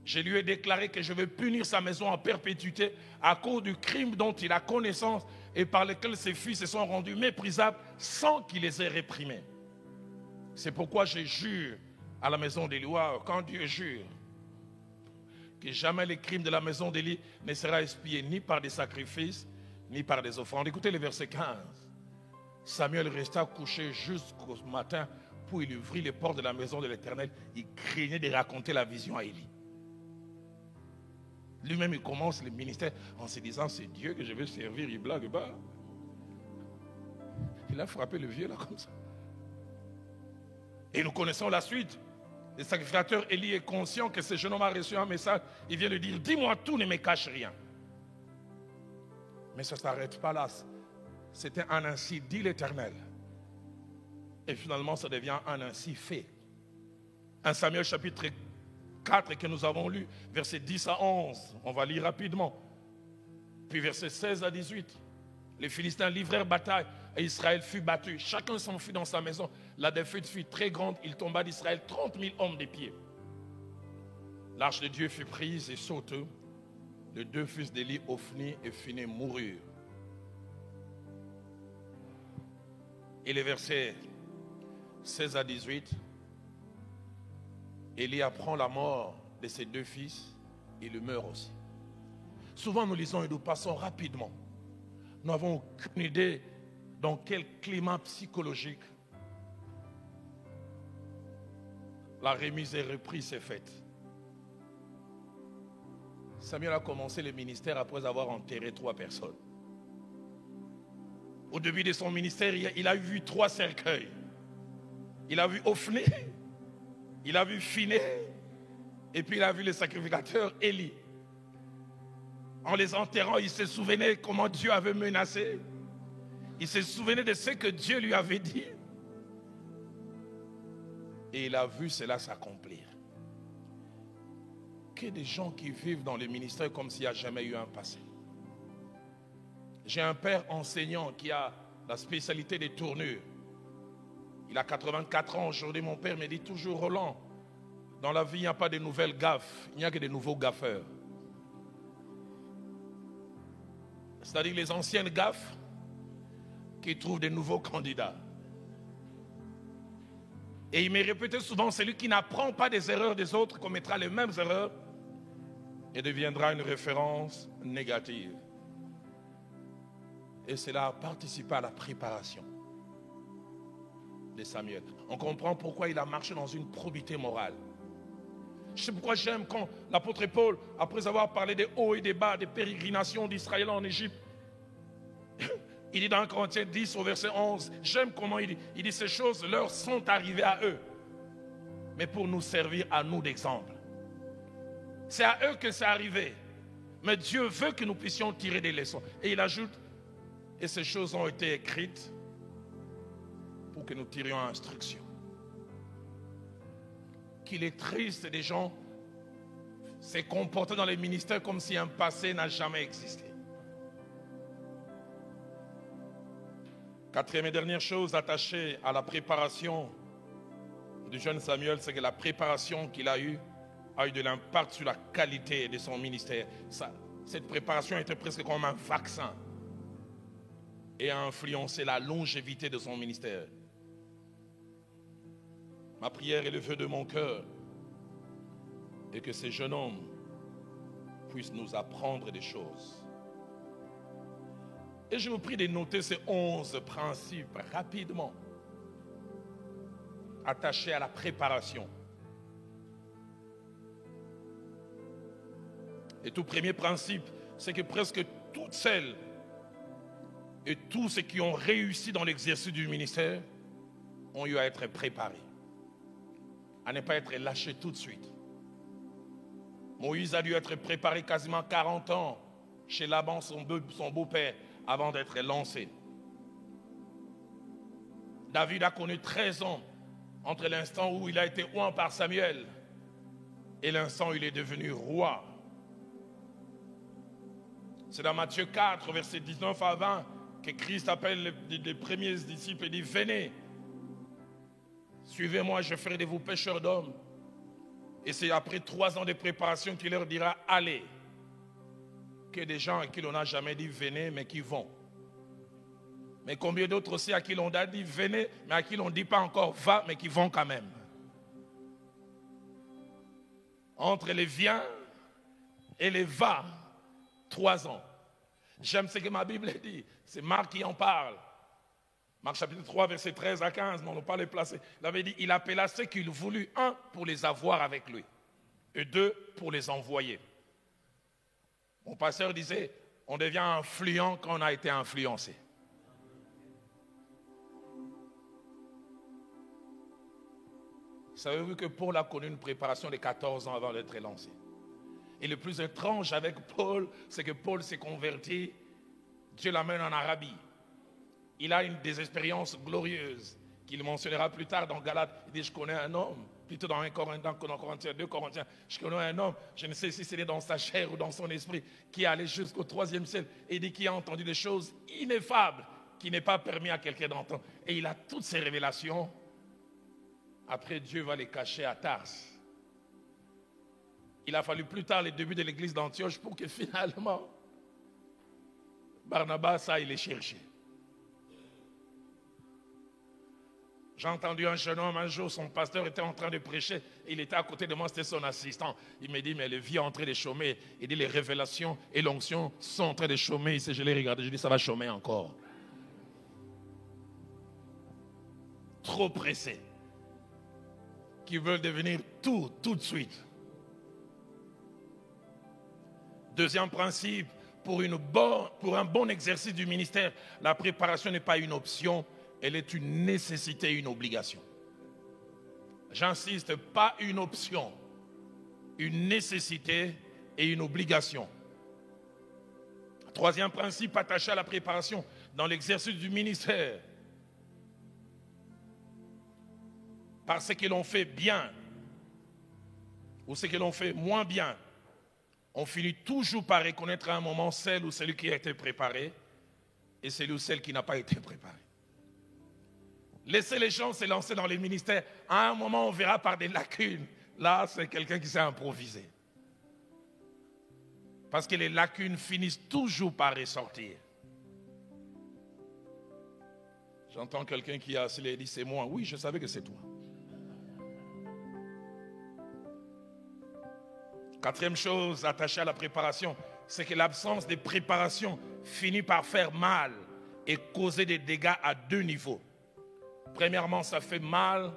Je lui ai déclaré que je vais punir sa maison en perpétuité à cause du crime dont il a connaissance et par lequel ses fils se sont rendus méprisables sans qu'il les ait réprimés. C'est pourquoi je jure à la maison d'Élie, quand Dieu jure que jamais les crimes de la maison d'Élie ne sera expié ni par des sacrifices, ni par des offrandes. Écoutez le verset 15. Samuel resta couché jusqu'au matin, puis il ouvrit les portes de la maison de l'Éternel. Il craignait de raconter la vision à Élie. Lui-même, il commence le ministère en se disant, c'est Dieu que je vais servir, il blague pas. Il a frappé le vieux là comme ça. Et nous connaissons la suite. Le sacrificateur Élie est conscient que ce jeune homme a reçu un message. Il vient de dire, dis-moi tout, ne me cache rien. Mais ça ne s'arrête pas là. C'était un ainsi dit l'Éternel. Et finalement, ça devient un ainsi fait. 1 Samuel chapitre 4 que nous avons lu, versets 10 à 11. On va lire rapidement. Puis versets 16 à 18. Les Philistins livrèrent bataille et Israël fut battu. Chacun s'enfuit dans sa maison. La défaite fut très grande. Il tomba d'Israël 30 000 hommes des pieds. L'arche de Dieu fut prise et sauteux. Les deux fils d'Élie, Ophni et Phiné, moururent. Et les versets 16 à 18, Élie apprend la mort de ses deux fils, il meurt aussi. Souvent nous lisons et nous passons rapidement. Nous n'avons aucune idée dans quel climat psychologique la remise et reprise s'est faite. Samuel a commencé le ministère après avoir enterré 3 personnes. Au début de son ministère, il a vu 3 cercueils. Il a vu Ophni, il a vu Phiné, et puis il a vu le sacrificateur Élie. En les enterrant, il se souvenait comment Dieu avait menacé. Il se souvenait de ce que Dieu lui avait dit. Et il a vu cela s'accomplir. Que des gens qui vivent dans le ministère comme s'il n'y a jamais eu un passé. J'ai un père enseignant qui a la spécialité des tournures. Il a 84 ans aujourd'hui. Mon père me dit toujours, Roland, dans la vie, il n'y a pas de nouvelles gaffes, il n'y a que de nouveaux gaffeurs. C'est-à-dire les anciennes gaffes qui trouvent de nouveaux candidats. Et il me répétait souvent, celui qui n'apprend pas des erreurs des autres commettra les mêmes erreurs et deviendra une référence négative. Et cela a participé à la préparation de Samuel. On comprend pourquoi il a marché dans une probité morale. Je sais pourquoi j'aime quand l'apôtre Paul, après avoir parlé des hauts et des bas, des pérégrinations d'Israël en Égypte, il dit dans 1 Corinthiens 10 au verset 11, j'aime comment il dit ces choses leur sont arrivées à eux. mais pour nous servir à nous d'exemple. C'est à eux que c'est arrivé. Mais Dieu veut que nous puissions tirer des leçons. Et il ajoute, et ces choses ont été écrites pour que nous tirions instruction. Qu'il est triste des gens se comporter dans les ministères comme si un passé n'a jamais existé. Quatrième et dernière chose attachée à la préparation du jeune Samuel, c'est que la préparation qu'il a eue a eu de l'impact sur la qualité de son ministère. Cette préparation était presque comme un vaccin et a influencé la longévité de son ministère. Ma prière et le vœu de mon cœur est que ces jeunes hommes puissent nous apprendre des choses. Et je vous prie de noter ces 11 principes rapidement attachés à la préparation. Et tout premier principe, c'est que presque toutes celles et tous ceux qui ont réussi dans l'exercice du ministère ont eu à être préparés, à ne pas être lâchés tout de suite. Moïse a dû être préparé quasiment 40 ans chez Laban, son beau-père, avant d'être lancé. David a connu 13 ans entre l'instant où il a été oint par Samuel et l'instant où il est devenu roi. C'est dans Matthieu 4, versets 19 à 20, que Christ appelle les premiers disciples et dit « Venez, suivez-moi, je ferai de vous pêcheurs d'hommes. » Et c'est après 3 ans de préparation qu'il leur dira « Allez ». Que des gens à qui l'on n'a jamais dit « Venez », mais qui vont. Mais combien d'autres aussi à qui l'on a dit « Venez », mais à qui l'on ne dit pas encore « Va », mais qui vont quand même. Entre les « Viens » et les « Va », 3 ans. J'aime ce que ma Bible dit. C'est Marc qui en parle. Marc chapitre 3, verset 13 à 15, mais on ne peut pas les placer. Il avait dit, il appela ceux qu'il voulut, 1, pour les avoir avec lui, et 2, pour les envoyer. Mon pasteur disait, on devient influent quand on a été influencé. Savez-vous que Paul a connu une préparation de 14 ans avant d'être lancé? Et le plus étrange avec Paul, c'est que Paul s'est converti, Dieu l'amène en Arabie. Il a des expériences glorieuses qu'il mentionnera plus tard dans Galates. Il dit, je connais un homme, plutôt dans 1 Corinthiens, 2 Corinthiens, je connais un homme, je ne sais si c'était dans sa chair ou dans son esprit, qui est allé jusqu'au 3e ciel, et il dit qu'il a entendu des choses ineffables, qui n'est pas permis à quelqu'un d'entendre. Et il a toutes ces révélations. Après, Dieu va les cacher à Tars. Il a fallu plus tard les débuts de l'église d'Antioche pour que finalement, Barnabas aille les chercher. J'ai entendu un jeune homme un jour, son pasteur était en train de prêcher, il était à côté de moi, c'était son assistant. Il me dit, mais le vie est en train de chômer. Il dit, les révélations et l'onction sont en train de chômer. Je l'ai regardé, je dis, ça va chômer encore. Trop pressés, qui veulent devenir tout de suite. Deuxième principe, pour un bon exercice du ministère, la préparation n'est pas une option, elle est une nécessité et une obligation. J'insiste, pas une option, une nécessité et une obligation. Troisième principe attaché à la préparation dans l'exercice du ministère. Par ce que l'on fait bien ou ce que l'on fait moins bien, on finit toujours par reconnaître à un moment celle ou celui qui a été préparé et celui ou celle qui n'a pas été préparé. Laissez les gens se lancer dans les ministères. À un moment, on verra par des lacunes. Là, c'est quelqu'un qui s'est improvisé. Parce que les lacunes finissent toujours par ressortir. J'entends quelqu'un qui a assis et dit, c'est moi. Oui, je savais que c'est toi. Quatrième chose attachée à la préparation, c'est que l'absence de préparation finit par faire mal et causer des dégâts à 2 niveaux. Premièrement, ça fait mal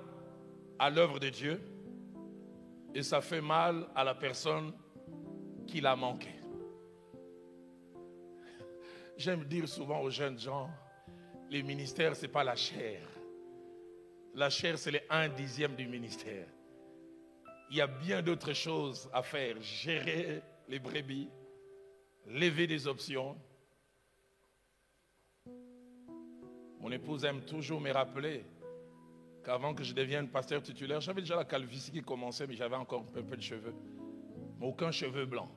à l'œuvre de Dieu et ça fait mal à la personne qui l'a manqué. J'aime dire souvent aux jeunes gens, les ministères, ce n'est pas la chair. La chair, c'est les 1/10 du ministère. il y a bien d'autres choses à faire. Gérer les brebis, lever des options. Mon épouse aime toujours me rappeler qu'avant que je devienne pasteur titulaire, j'avais déjà la calvitie qui commençait, mais j'avais encore un peu de cheveux. Mais aucun cheveu blanc.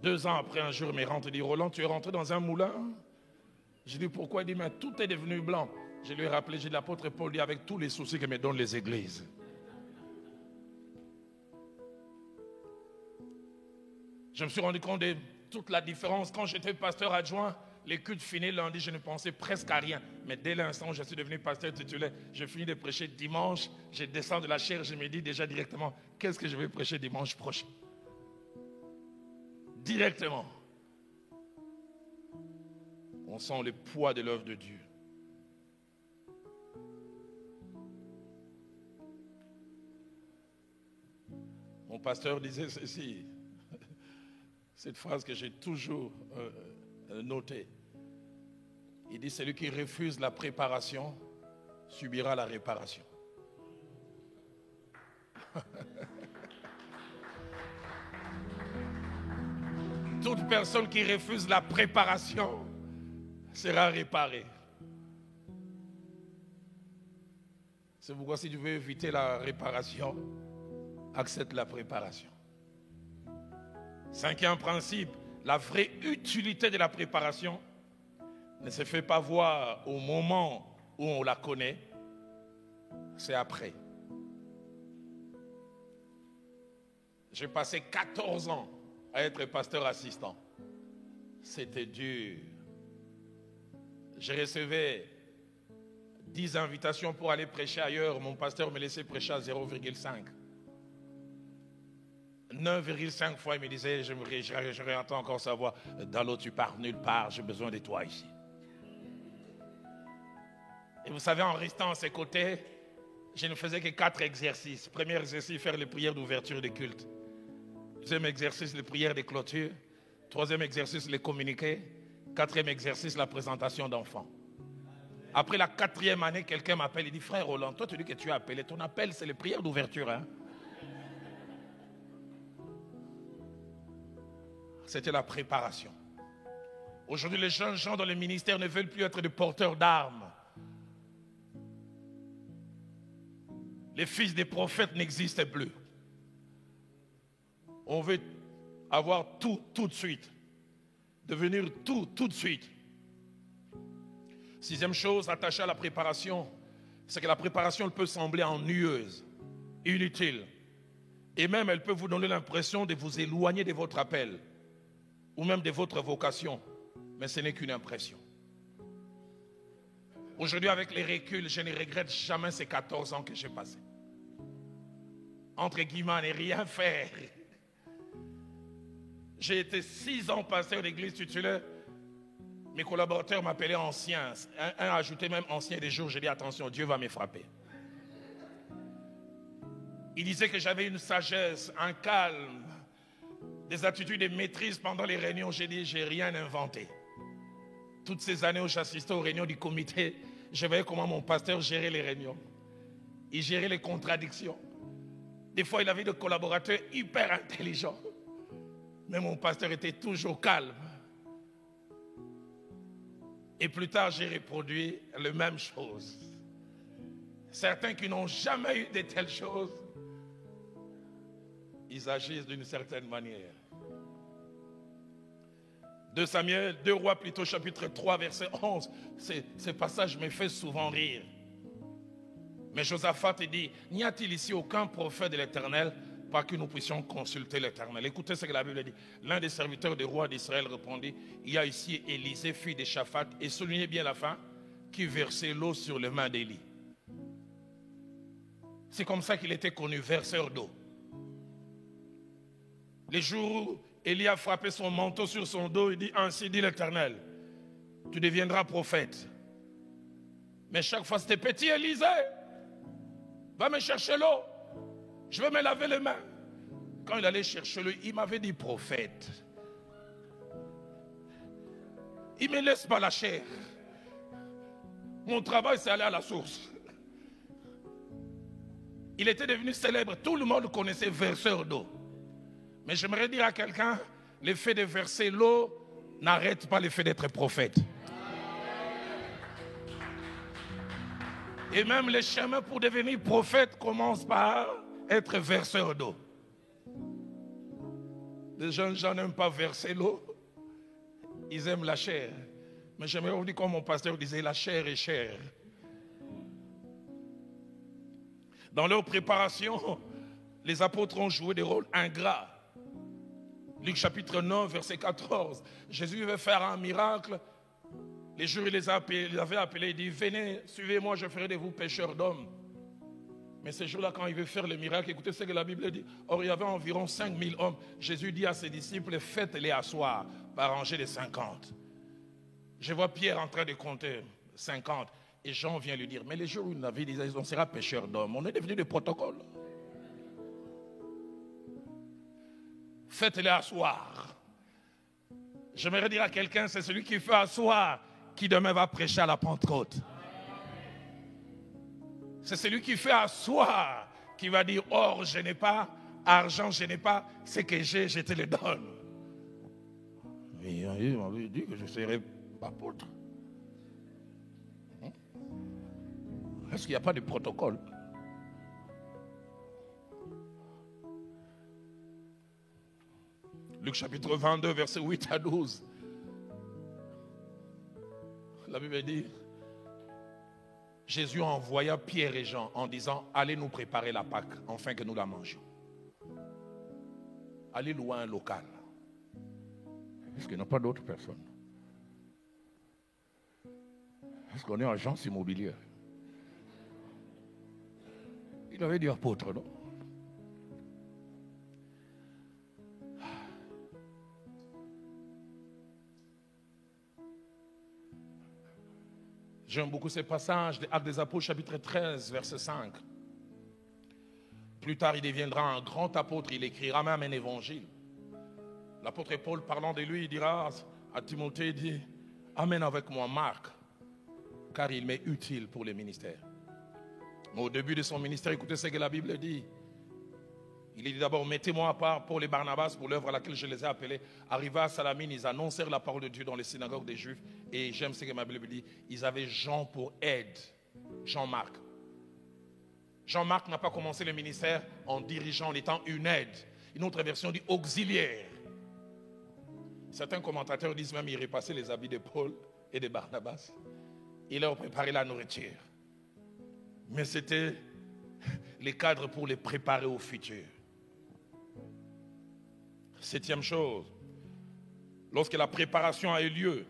2 ans après, un jour, il me rentre et dit, Roland, tu es rentré dans un moulin? J'ai dit, pourquoi? Il dit, mais tout est devenu blanc. Je lui ai rappelé, j'ai dit, l'apôtre Paul dit, avec tous les soucis que me donnent les églises. Je me suis rendu compte de toute la différence. Quand j'étais pasteur adjoint, les cultes finis lundi, je ne pensais presque à rien. Mais dès l'instant où je suis devenu pasteur titulaire, je finis de prêcher dimanche, je descends de la chaire, je me dis déjà directement, qu'est-ce que je vais prêcher dimanche prochain? Directement. On sent le poids de l'œuvre de Dieu. Mon pasteur disait ceci, cette phrase que j'ai toujours notée. Il dit, celui qui refuse la préparation subira la réparation. Toute personne qui refuse la préparation sera réparée. C'est pourquoi si tu veux éviter la réparation, accepte la préparation. 5e principe, la vraie utilité de la préparation ne se fait pas voir au moment où on la connaît, c'est après. J'ai passé 14 ans à être pasteur assistant. C'était dur. Je recevais 10 invitations pour aller prêcher ailleurs. Mon pasteur me laissait prêcher à 0,5. 9,5 fois, il me disait, je réentends encore sa voix, Dalo, tu pars nulle part, j'ai besoin de toi ici. Et vous savez, en restant à ses côtés, je ne faisais que 4 exercices. Premier exercice, faire les prières d'ouverture des cultes. Deuxième exercice, les prières de clôture. Troisième exercice, les communiqués. 4e exercice, la présentation d'enfants. Après la 4e année, quelqu'un m'appelle, il dit, frère Roland, toi tu dis que tu es appelé, ton appel c'est les prières d'ouverture, hein? C'était la préparation. Aujourd'hui, les jeunes gens dans le ministère ne veulent plus être des porteurs d'armes. Les fils des prophètes n'existent plus. On veut avoir tout de suite. Devenir tout de suite. 6e chose attachée à la préparation, c'est que la préparation elle peut sembler ennuyeuse, inutile. Et même elle peut vous donner l'impression de vous éloigner de votre appel ou même de votre vocation. Mais ce n'est qu'une impression. Aujourd'hui, avec les reculs, je ne regrette jamais ces 14 ans que j'ai passés. Entre guillemets, ne rien faire. J'ai été 6 ans pasteur d'église titulaire. Mes collaborateurs m'appelaient ancien. Un a ajouté même ancien des jours. J'ai dit attention, Dieu va me frapper. Il disait que j'avais une sagesse, un calme, des attitudes de maîtrise pendant les réunions. J'ai dit, j'ai rien inventé. Toutes ces années où j'assistais aux réunions du comité, je voyais comment mon pasteur gérait les réunions. Il gérait les contradictions. Des fois, il avait des collaborateurs hyper intelligents. Mais mon pasteur était toujours calme. Et plus tard, j'ai reproduit la même chose. Certains qui n'ont jamais eu de telles choses, ils agissent d'une certaine manière. 2 Rois plutôt, chapitre 3, verset 11. Ce passage me fait souvent rire. Mais Josaphat dit, n'y a-t-il ici aucun prophète de l'Éternel pas que nous puissions consulter l'Éternel? Écoutez ce que la Bible dit. L'un des serviteurs du roi d'Israël répondit, il y a ici Élisée, fille de Shaphat, et soulignez bien la fin, qui versait l'eau sur les mains d'Élie. C'est comme ça qu'il était connu, verseur d'eau. Les jours où Élie a frappé son manteau sur son dos, il dit, ainsi dit l'Éternel, tu deviendras prophète. Mais chaque fois c'était petit Élisée, va me chercher l'eau. Je vais me laver les mains. Quand il allait chercher l'eau, il m'avait dit prophète. Il ne me laisse pas la chair. Mon travail, c'est aller à la source. Il était devenu célèbre. Tout le monde connaissait verseur d'eau. Mais j'aimerais dire à quelqu'un, l'effet de verser l'eau n'arrête pas l'effet d'être prophète. Et même les chemins pour devenir prophète commencent par être verseur d'eau. Les jeunes gens n'aiment pas verser l'eau. Ils aiment la chair. Mais j'aimerais vous dire comme mon pasteur disait, la chair est chère. Dans leur préparation, les apôtres ont joué des rôles ingrats. Luc chapitre 9, verset 14. Jésus veut faire un miracle. Les jours, il les avait appelés, il dit, venez, suivez-moi, je ferai de vous pêcheurs d'hommes. Mais ce jour-là, quand il veut faire le miracle, écoutez ce que la Bible dit. Or, il y avait environ 5000 hommes. Jésus dit à ses disciples, faites-les asseoir par rangée de 50. Je vois Pierre en train de compter 50. Et Jean vient lui dire, mais les jours où il avait dit, on sera pêcheurs d'hommes. On est devenu des protocoles. Faites-les asseoir. J'aimerais dire à quelqu'un, c'est celui qui fait asseoir qui demain va prêcher à la Pentecôte. C'est celui qui fait asseoir qui va dire, or je n'ai pas, argent je n'ai pas, ce que j'ai, je te le donne. Mais il m'avait dit que je serais apôtre. Est-ce qu'il n'y a pas de protocole? Luc chapitre 22, verset 8 à 12. La Bible dit, Jésus envoya Pierre et Jean en disant, allez nous préparer la Pâque, afin que nous la mangions. Allez louer un local. Est-ce qu'il n'y a pas d'autres personnes? Est-ce qu'on est agence immobilière? Il avait dit apôtre, non? J'aime beaucoup ces passages des Actes des Apôtres, chapitre 13, verset 5. Plus tard, il deviendra un grand apôtre, il écrira même un évangile. L'apôtre Paul, parlant de lui, il dira à Timothée, il dit, amène avec moi Marc, car il m'est utile pour le ministère. Mais au début de son ministère, écoutez ce que la Bible dit. Il dit d'abord, mettez-moi à part pour les Barnabas, pour l'œuvre à laquelle je les ai appelés. Arrivés à Salamine, ils annoncèrent la parole de Dieu dans les synagogues des Juifs. Et j'aime ce que ma Bible dit, ils avaient Jean pour aide, Jean-Marc. Jean-Marc n'a pas commencé le ministère en dirigeant, en étant une aide. Une autre version dit auxiliaire. Certains commentateurs disent même qu'il repassait les habits de Paul et de Barnabas. Il leur préparait la nourriture. Mais c'était les cadres pour les préparer au futur. Septième chose, lorsque la préparation a eu lieu,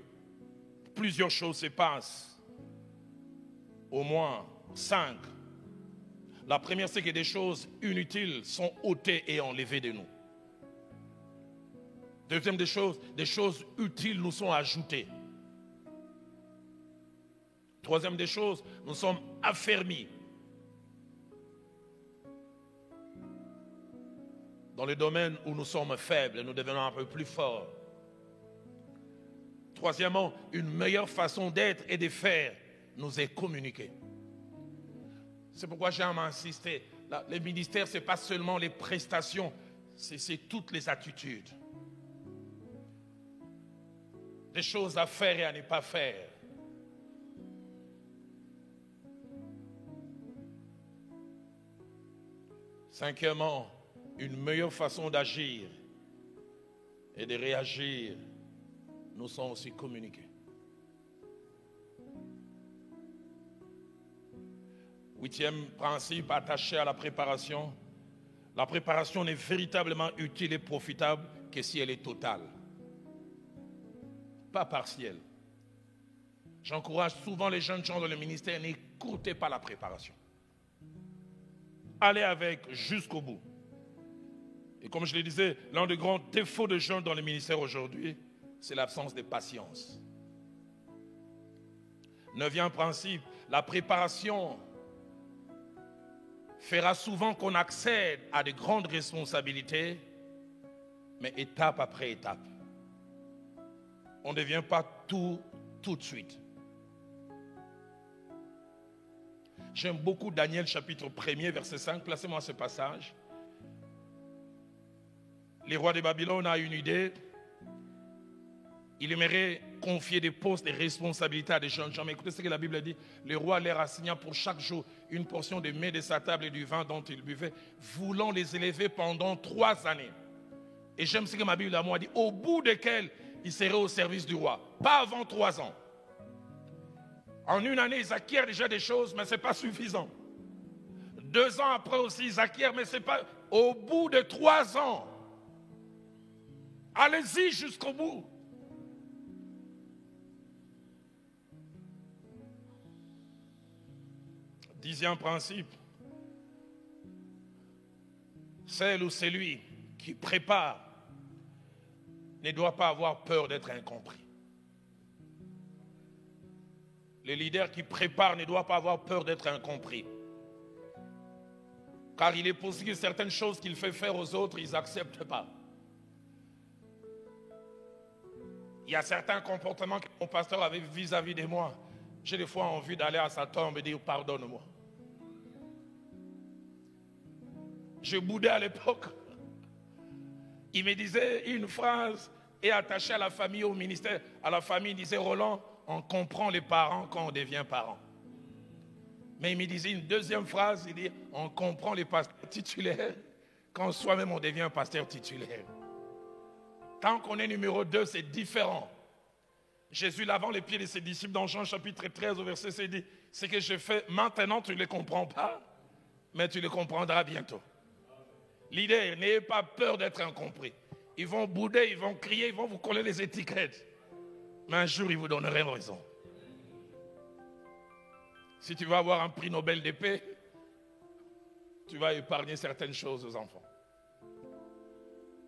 plusieurs choses se passent. Au moins 5. La première, c'est que des choses inutiles sont ôtées et enlevées de nous. Deuxième des choses utiles nous sont ajoutées. Troisième des choses, nous sommes affermis. Dans le domaine où nous sommes faibles, nous devenons un peu plus forts. Troisièmement, une meilleure façon d'être et de faire nous est communiquée. C'est pourquoi j'aime insister. Le ministère, ce n'est pas seulement les prestations, c'est toutes les attitudes. Des choses à faire et à ne pas faire. Cinquièmement, une meilleure façon d'agir et de réagir nous sont aussi communiqués. Huitième principe attaché à la préparation n'est véritablement utile et profitable que si elle est totale, pas partielle. J'encourage souvent les jeunes gens dans le ministère, n'écoutez pas la préparation. Allez avec jusqu'au bout. Et comme je le disais, l'un des grands défauts des jeunes dans le ministère aujourd'hui, c'est l'absence de patience. Neuvième principe, la préparation fera souvent qu'on accède à de grandes responsabilités, mais étape après étape. On ne devient pas tout de suite. J'aime beaucoup Daniel chapitre 1er, verset 5. Placez-moi ce passage. Les rois de Babylone a une idée. Il aimerait confier des postes, des responsabilités à des jeunes gens. Mais écoutez ce que la Bible dit. Le roi leur assigna pour chaque jour une portion de mets de sa table et du vin dont il buvait, voulant les élever pendant 3 années. Et j'aime ce que ma Bible à moi dit, au bout desquels ils seraient au service du roi. Pas avant 3 ans. En une année, ils acquièrent déjà des choses, mais ce n'est pas suffisant. 2 ans après aussi, ils acquièrent, mais ce n'est pas... Au bout de 3 ans, allez-y jusqu'au bout. Dixième principe, celle ou celui qui prépare ne doit pas avoir peur d'être incompris. Le leader qui prépare ne doit pas avoir peur d'être incompris. Car il est possible que certaines choses qu'il fait faire aux autres, ils n'acceptent pas. Il y a certains comportements que mon pasteur avait vis-à-vis de moi. J'ai des fois envie d'aller à sa tombe et dire pardonne-moi. Je boudais à l'époque. Il me disait une phrase et attaché à la famille, au ministère, à la famille, il disait Roland, on comprend les parents quand on devient parent. Mais il me disait une deuxième phrase, il dit on comprend les pasteurs titulaires quand soi-même on devient pasteur titulaire. Tant qu'on est numéro 2, c'est différent. Jésus lavant les pieds de ses disciples dans Jean chapitre 13 au verset 6, il dit ce que je fais maintenant tu ne le comprends pas, mais tu le comprendras bientôt. L'idée, n'ayez pas peur d'être incompris. Ils vont bouder, ils vont crier, ils vont vous coller les étiquettes. Mais un jour, ils vous donneront raison. Si tu vas avoir un prix Nobel de paix, tu vas épargner certaines choses aux enfants.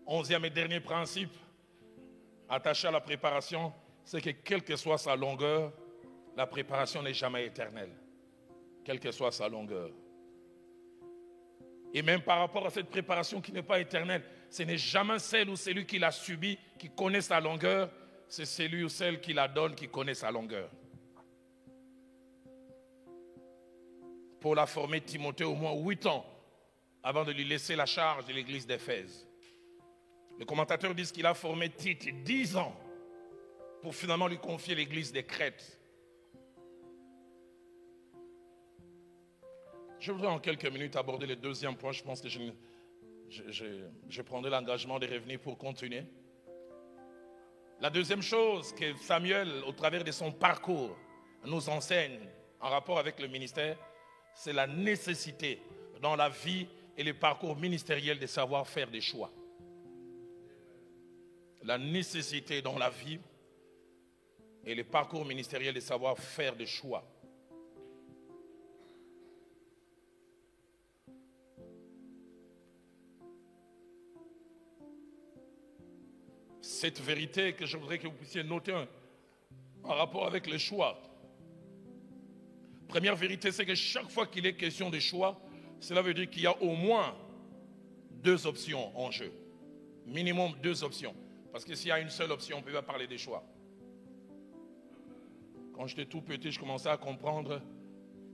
11e et dernier principe, attaché à la préparation, c'est que quelle que soit sa longueur, la préparation n'est jamais éternelle. Quelle que soit sa longueur. Et même par rapport à cette préparation qui n'est pas éternelle, ce n'est jamais celle ou celui qui l'a subie qui connaît sa longueur, c'est celui ou celle qui la donne qui connaît sa longueur. Paul a formé Timothée au moins 8 ans avant de lui laisser la charge de l'église d'Éphèse. Les commentateurs disent qu'il a formé Tite 10 ans pour finalement lui confier l'église de Crète. Je voudrais en quelques minutes aborder le deuxième point. Je pense que je prendrai l'engagement de revenir pour continuer. La deuxième chose que Samuel, au travers de son parcours, nous enseigne en rapport avec le ministère, c'est la nécessité dans la vie et le parcours ministériel de savoir faire des choix. La nécessité dans la vie et le parcours ministériel de savoir faire des choix. Cette vérité que je voudrais que vous puissiez noter en rapport avec le choix. Première vérité, c'est que chaque fois qu'il est question de choix, cela veut dire qu'il y a au moins 2 options en jeu. Minimum 2 options. Parce que s'il y a une seule option, on ne peut pas parler des choix. Quand j'étais tout petit, je commençais à comprendre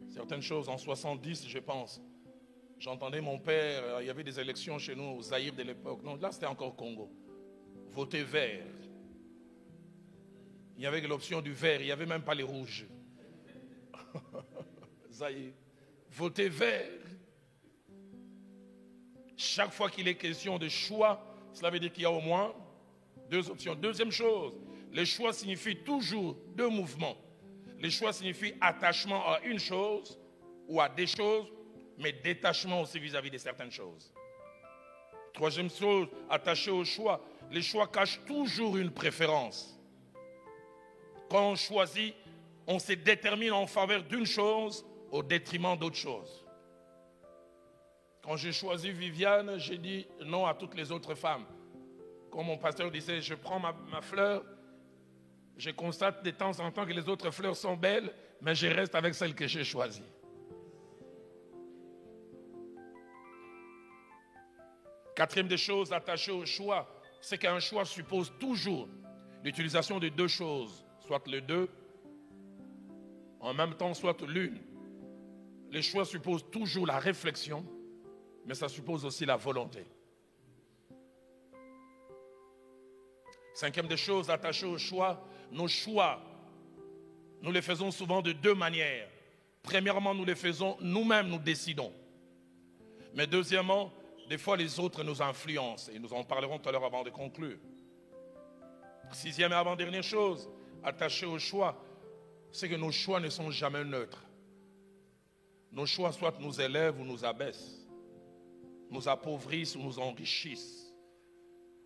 certaines choses. En 70, je pense. J'entendais mon père, il y avait des élections chez nous, au Zaïre de l'époque. Non, là, c'était encore Congo. Voter vert. Il y avait l'option du vert, il n'y avait même pas les rouges. Zaïre. Voter vert. Chaque fois qu'il est question de choix, cela veut dire qu'il y a au moins 2 options. Deuxième chose, le choix signifie toujours 2 mouvements. Le choix signifie attachement à une chose ou à des choses, mais détachement aussi vis-à-vis de certaines choses. Troisième chose, attaché au choix, les choix cachent toujours une préférence. Quand on choisit, on se détermine en faveur d'une chose au détriment d'autre chose. Quand j'ai choisi Viviane, j'ai dit non à toutes les autres femmes. Comme mon pasteur disait, je prends ma fleur, je constate de temps en temps que les autres fleurs sont belles, mais je reste avec celle que j'ai choisie. Quatrième des choses attachées au choix, c'est qu'un choix suppose toujours l'utilisation de 2 choses, soit les 2, en même temps, soit l'une. les choix supposent toujours la réflexion, mais ça suppose aussi la volonté. Cinquième des choses attachées au choix, nos choix, nous les faisons souvent de deux manières. Premièrement, nous les faisons nous-mêmes, nous décidons. Mais deuxièmement, des fois les autres nous influencent et nous en parlerons tout à l'heure avant de conclure. Sixième et avant-dernière chose attachée au choix, c'est que nos choix ne sont jamais neutres. Nos choix soit nous élèvent ou nous abaissent, nous appauvrissent ou nous enrichissent.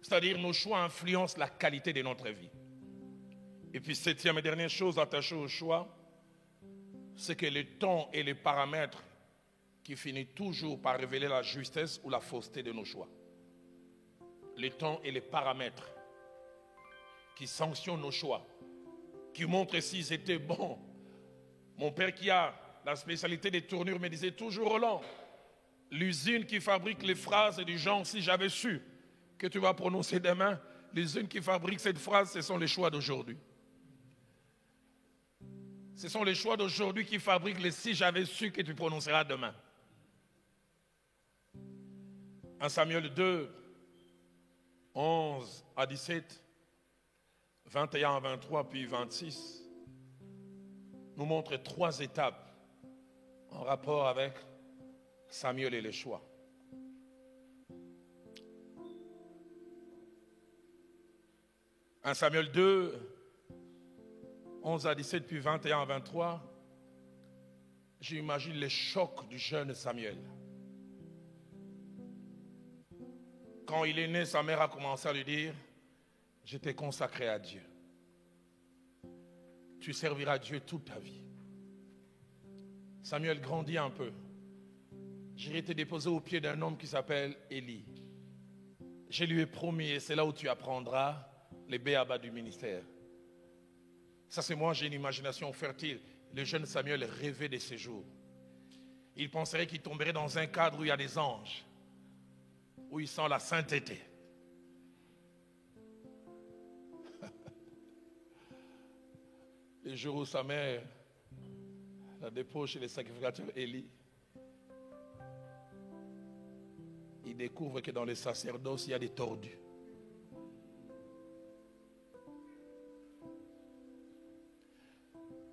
C'est-à-dire nos choix influencent la qualité de notre vie. Et puis septième et dernière chose attachée au choix, c'est que le temps et les paramètres qui finissent toujours par révéler la justesse ou la fausseté de nos choix. Le temps et les paramètres qui sanctionnent nos choix, qui montrent s'ils étaient bons. Mon père qui a la spécialité des tournures me disait toujours, Roland, l'usine qui fabrique les phrases du genre « si j'avais su » que tu vas prononcer demain, l'usine qui fabrique cette phrase, ce sont les choix d'aujourd'hui. Ce sont les choix d'aujourd'hui qui fabriquent les « si j'avais su » que tu prononceras demain. 1 Samuel 2, 11 à 17, 21 à 23, puis 26, nous montre trois étapes en rapport avec Samuel et les choix. Un Samuel 2, 11 à 17, puis 21 à 23, j'imagine les chocs du jeune Samuel. Quand il est né, sa mère a commencé à lui dire, je t'ai consacré à Dieu. Tu serviras Dieu toute ta vie. Samuel grandit un peu. J'irai te déposer au pied d'un homme qui s'appelle Élie. Je lui ai promis, et c'est là où tu apprendras les béabas du ministère. Ça, c'est moi, j'ai une imagination fertile. Le jeune Samuel rêvait de ces jours. Il penserait qu'il tomberait dans un cadre où il y a des anges, où il sent la sainteté. Le jour où sa mère la dépose chez les sacrificateurs Élie, il découvre que dans les sacerdoces, il y a des tordus.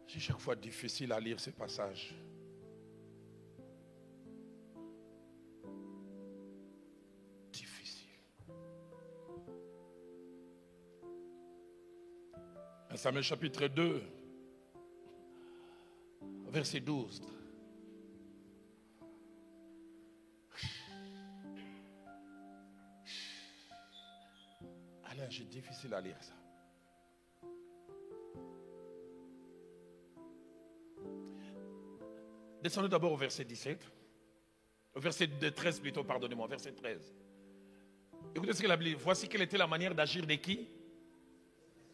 C'est chaque fois difficile à lire ces passages. Difficile. 1 Samuel chapitre 2, verset 12. Alain, c'est difficile à lire ça. Descendez d'abord au verset 17. Au verset 13 plutôt, pardonnez-moi, verset 13. Écoutez ce que la Bible dit. Voici quelle était la manière d'agir de qui?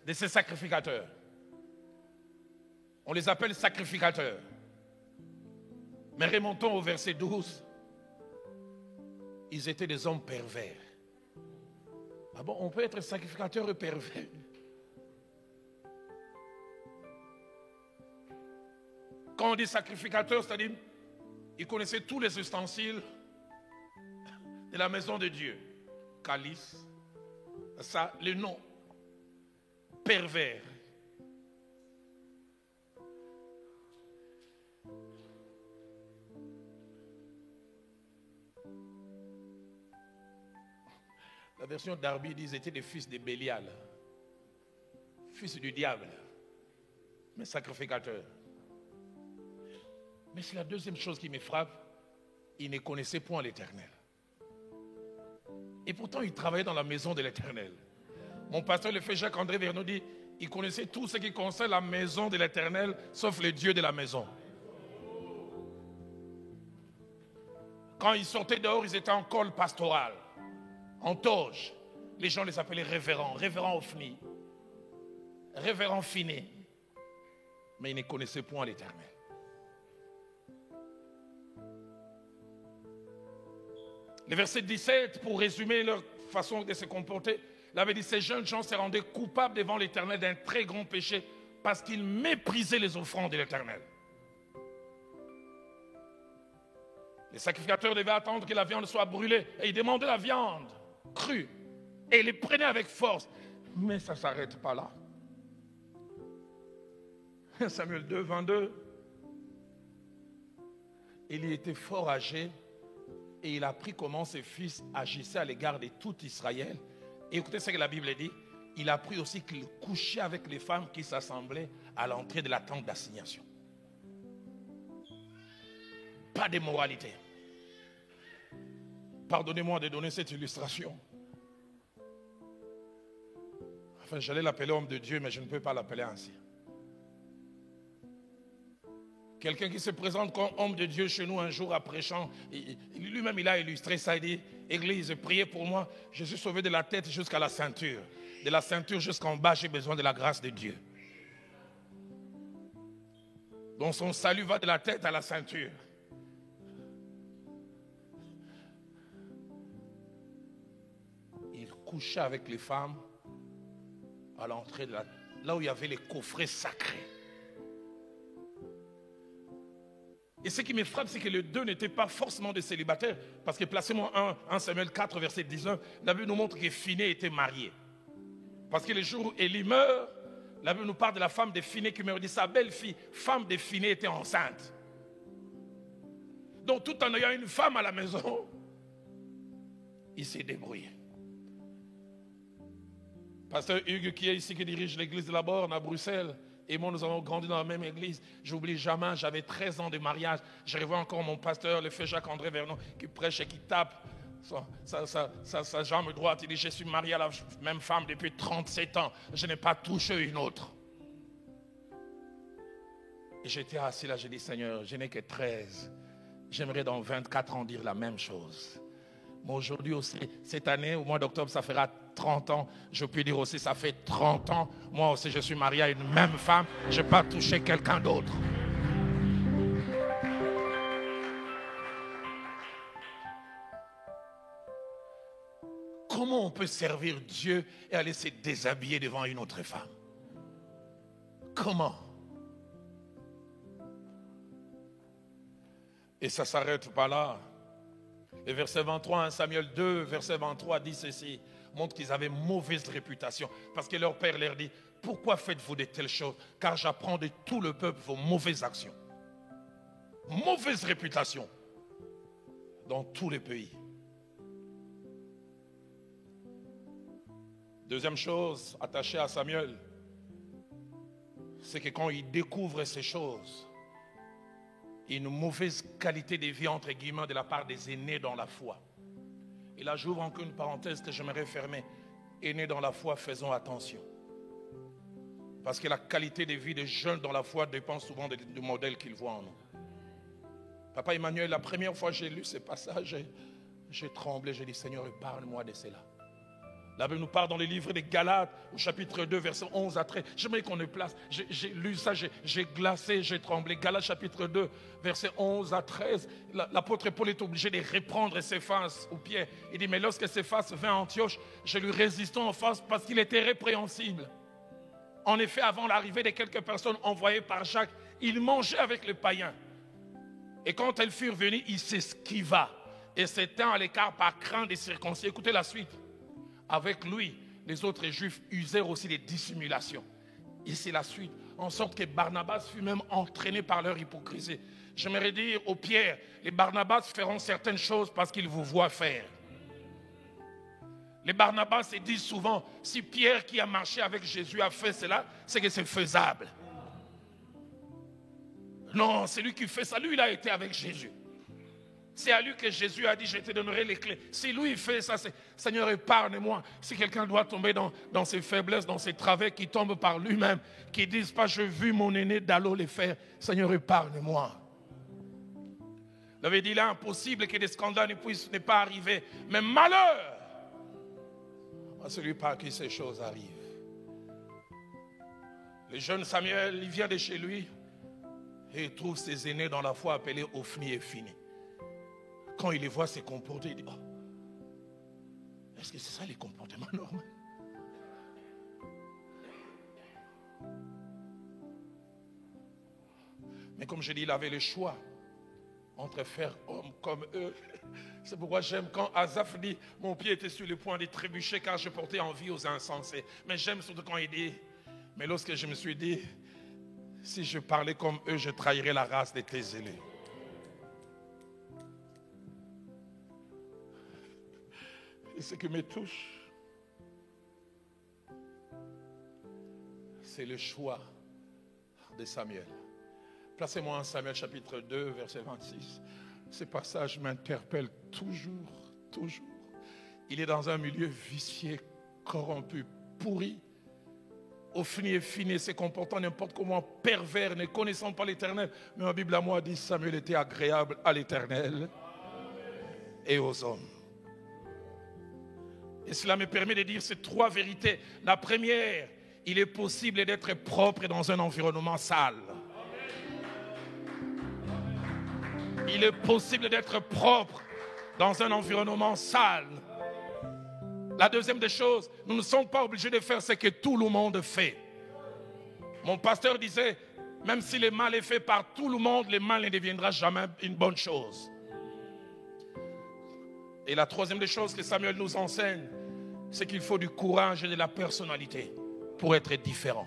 De ces sacrificateurs. On les appelle sacrificateurs. Mais remontons au verset 12. Ils étaient des hommes pervers. Ah bon, on peut être sacrificateur et pervers. Quand on dit sacrificateur, c'est-à-dire ils connaissaient tous les ustensiles de la maison de Dieu. Calice, ça, le nom. Pervers. La version d'Arby dit qu'ils étaient des fils de Bélial, fils du diable, mais sacrificateurs. Mais c'est la deuxième chose qui me frappe, ils ne connaissaient point l'Éternel. Et pourtant, ils travaillaient dans la maison de l'Éternel. Mon pasteur, le frère Jacques-André Verneau, dit, ils connaissaient tout ce qui concerne la maison de l'Éternel, sauf le Dieu de la maison. Quand ils sortaient dehors, ils étaient en col pastoral, en toge. Les gens les appelaient révérends, révérends Ophni, révérends Finé. Mais ils ne connaissaient point l'Éternel. Le verset 17, pour résumer leur façon de se comporter, il avait dit, ces jeunes gens se rendaient coupables devant l'Éternel d'un très grand péché parce qu'ils méprisaient les offrandes de l'Éternel. Les sacrificateurs devaient attendre que la viande soit brûlée. Et ils demandaient la viande crue. Et ils les prenaient avec force. Mais ça ne s'arrête pas là. Samuel 2, 22. Il était fort âgé. Et il a appris comment ses fils agissaient à l'égard de tout Israël. Et écoutez ce que la Bible dit. Il a appris aussi qu'il couchait avec les femmes qui s'assemblaient à l'entrée de la tente d'assignation. Pas de moralité. Pardonnez-moi de donner cette illustration. Enfin, j'allais l'appeler homme de Dieu, mais je ne peux pas l'appeler ainsi. Quelqu'un qui se présente comme homme de Dieu chez nous un jour après chant, lui-même il a illustré ça, il dit, Église, priez pour moi, je suis sauvé de la tête jusqu'à la ceinture. De la ceinture jusqu'en bas, j'ai besoin de la grâce de Dieu. Donc son salut va de la tête à la ceinture. Il couchait avec les femmes à l'entrée de là où il y avait les coffrets sacrés. Et ce qui me frappe, c'est que les deux n'étaient pas forcément des célibataires. Parce que placez-moi 1 Samuel 4, verset 19, la Bible nous montre que Phiné était marié. Parce que le jour où Élie meurt, la Bible nous parle de la femme de Phiné qui meurt. Il dit sa belle-fille, femme de Phiné, était enceinte. Donc tout en ayant une femme à la maison, il s'est débrouillé. Pasteur Hugues, qui est ici, qui dirige l'église de la Borne à Bruxelles, et moi, nous avons grandi dans la même église. J'oublie jamais, j'avais 13 ans de mariage. Je revois encore mon pasteur, le frère Jacques-André Vernon, qui prêche et qui tape sa jambe droite. Il dit, je suis marié à la même femme depuis 37 ans. Je n'ai pas touché une autre. Et j'étais assis là, j'ai dit, Seigneur, je n'ai que 13. J'aimerais dans 24 ans dire la même chose. Mais aujourd'hui aussi, cette année, au mois d'octobre, ça fera 30 ans. Je peux dire aussi, ça fait 30 ans. Moi aussi, je suis marié à une même femme. Je n'ai pas touché quelqu'un d'autre. Comment on peut servir Dieu et aller se déshabiller devant une autre femme? Comment? Et ça ne s'arrête pas là. Le verset 23, 1 Samuel 2, verset 23 dit ceci, montre qu'ils avaient mauvaise réputation. Parce que leur père leur dit, pourquoi faites-vous de telles choses? Car j'apprends de tout le peuple vos mauvaises actions. Mauvaise réputation dans tous les pays. Deuxième chose attachée à Samuel, c'est que quand il découvre ces choses, une mauvaise qualité de vie, entre guillemets, de la part des aînés dans la foi. Et là, j'ouvre encore une parenthèse que j'aimerais fermer. Aînés dans la foi, faisons attention. Parce que la qualité de vie des jeunes dans la foi dépend souvent du modèle qu'ils voient en nous. Papa Emmanuel, la première fois que j'ai lu ce passage, j'ai tremblé, j'ai dit, Seigneur, parle-moi de cela. La Bible nous parle dans les livres des Galates, au chapitre 2, versets 11 à 13. J'aimerais qu'on le place. J'ai lu ça, j'ai glacé, j'ai tremblé. Galates, chapitre 2, versets 11 à 13. L'apôtre Paul est obligé de reprendre Céphas au pied. Il dit, mais lorsque Céphas vint à Antioche, je lui résistais en face parce qu'il était répréhensible. En effet, avant l'arrivée de quelques personnes envoyées par Jacques, il mangeait avec les païens. Et quand elles furent venues, il s'esquiva et se tint à l'écart par crainte des circoncis. Écoutez la suite. Avec lui, les autres juifs usèrent aussi des dissimulations. Et c'est la suite. En sorte que Barnabas fut même entraîné par leur hypocrisie. J'aimerais dire aux Pierre, les Barnabas feront certaines choses parce qu'ils vous voient faire. Les Barnabas se disent souvent, si Pierre qui a marché avec Jésus a fait cela, c'est que c'est faisable. Non, c'est lui qui fait ça. Lui, il a été avec Jésus. C'est à lui que Jésus a dit, je te donnerai les clés. Si lui il fait ça, c'est Seigneur, épargne-moi. Si quelqu'un doit tomber dans ses faiblesses, dans ses travers, qui tombe par lui-même, qui ne disent pas, j'ai vu mon aîné Dallot les faire. Seigneur, épargne-moi. Il avait dit, il est impossible que des scandales ne pas arriver. Mais malheur à celui par qui ces choses arrivent. Le jeune Samuel, il vient de chez lui et il trouve ses aînés dans la foi appelés Ophni et Phiné. Quand il les voit se comporter, il dit, oh, est-ce que c'est ça les comportements normaux? Mais comme je dis, il avait le choix entre faire homme comme eux. C'est pourquoi j'aime quand Asaph dit, mon pied était sur le point de trébucher car je portais envie aux insensés. Mais j'aime surtout quand il dit, mais lorsque je me suis dit, si je parlais comme eux, je trahirais la race des tes zélés. Et ce qui me touche, c'est le choix de Samuel. Placez-moi en Samuel chapitre 2, verset 26. Ce passage m'interpelle toujours. Il est dans un milieu vicié, corrompu, pourri, Ophni et Phinehas se comportant n'importe comment, pervers, ne connaissant pas l'Éternel. Mais ma Bible à moi dit Samuel était agréable à l'Éternel et aux hommes. Et cela me permet de dire ces trois vérités. La première, il est possible d'être propre dans un environnement sale. Il est possible d'être propre dans un environnement sale. La deuxième des choses, nous ne sommes pas obligés de faire ce que tout le monde fait. Mon pasteur disait, même si le mal est fait par tout le monde, le mal ne deviendra jamais une bonne chose. Et la troisième des choses que Samuel nous enseigne, c'est qu'il faut du courage et de la personnalité pour être différent.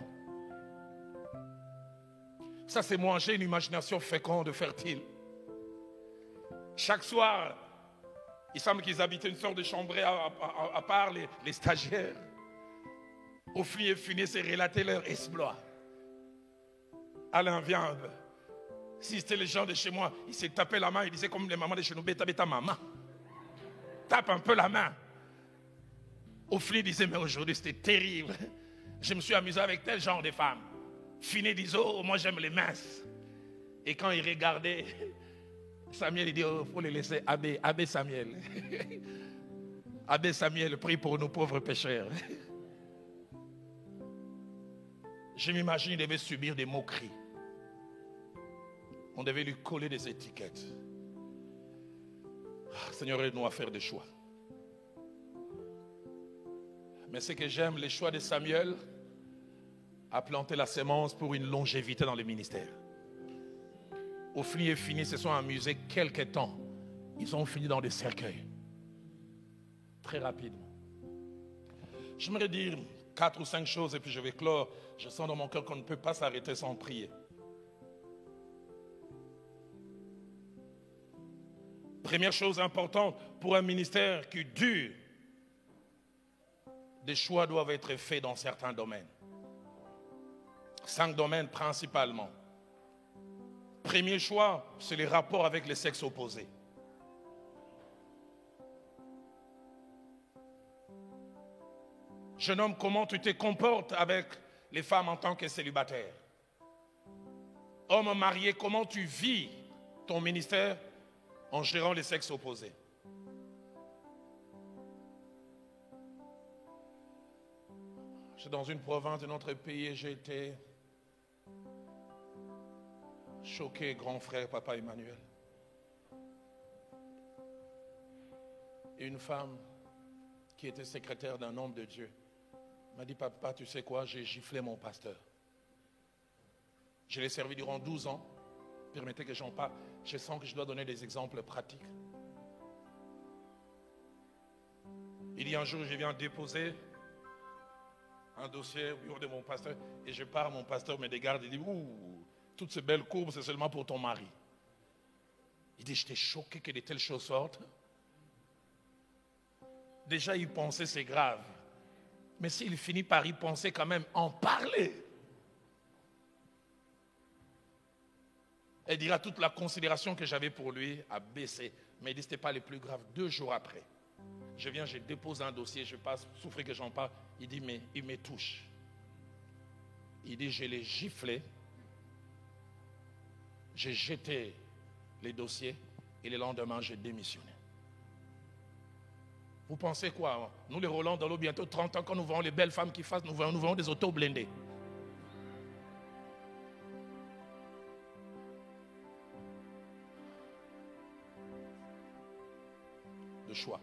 Ça, c'est moi, j'ai une imagination féconde, fertile. Chaque soir, il semble qu'ils habitaient une sorte de chambrée à part les stagiaires. Ophni et Phinehas et relater leurs exploits. Alain, viens. Si c'était les gens de chez moi, ils se tapaient la main, ils disaient comme les mamans de chez nous, bêta maman. Tape un peu la main. Ophni disait, mais aujourd'hui c'était terrible. Je me suis amusé avec tel genre de femmes. Phinehas disait, oh, moi j'aime les minces. Et quand il regardait, Samuel, il dit, il faut les laisser. Abbé Samuel. Abbé Samuel, prie pour nous pauvres pécheurs. Je m'imagine, il devait subir des moqueries. On devait lui coller des étiquettes. Seigneur, aide-nous à faire des choix. Mais ce que j'aime, les choix de Samuel a planté la sémence pour une longévité dans le ministère. Ophni et Phinehas se sont amusés quelques temps. Ils ont fini dans des cercueils. Très rapidement. J'aimerais dire 4 ou 5 choses et puis je vais clore. Je sens dans mon cœur qu'on ne peut pas s'arrêter sans prier. Première chose importante pour un ministère qui dure, des choix doivent être faits dans certains domaines. 5 domaines principalement. Premier choix, c'est les rapports avec les sexes opposés. Jeune homme, comment tu te comportes avec les femmes en tant que célibataire? Homme marié, comment tu vis ton ministère en gérant les sexes opposés? Je suis dans une province de notre pays et j'ai été choqué, grand frère, papa Emmanuel. Et une femme qui était secrétaire d'un homme de Dieu m'a dit, papa, tu sais quoi, j'ai giflé mon pasteur. Je l'ai servi durant 12 ans. Permettez que j'en parle. Je sens que je dois donner des exemples pratiques. Il y a un jour, je viens déposer un dossier au bureau de mon pasteur et je pars, mon pasteur me regarde et dit, ouh, toutes ces belles courbes, c'est seulement pour ton mari. Il dit, j'étais choqué que de telles choses sortent. Déjà, il pensait, c'est grave. Mais s'il finit par y penser quand même, en parler. Elle dira, toute la considération que j'avais pour lui a baissé. Mais il dit, ce n'était pas le plus grave. 2 jours après, je viens, je dépose un dossier, je passe, souffrir que j'en parle. Il dit, mais il me touche. Il dit, je l'ai giflé. J'ai jeté les dossiers et le lendemain, j'ai démissionné. Vous pensez quoi? Nous les roulons dans l'eau bientôt 30 ans quand nous voyons les belles femmes qui fassent, nous voyons des autos blindés. Le choix.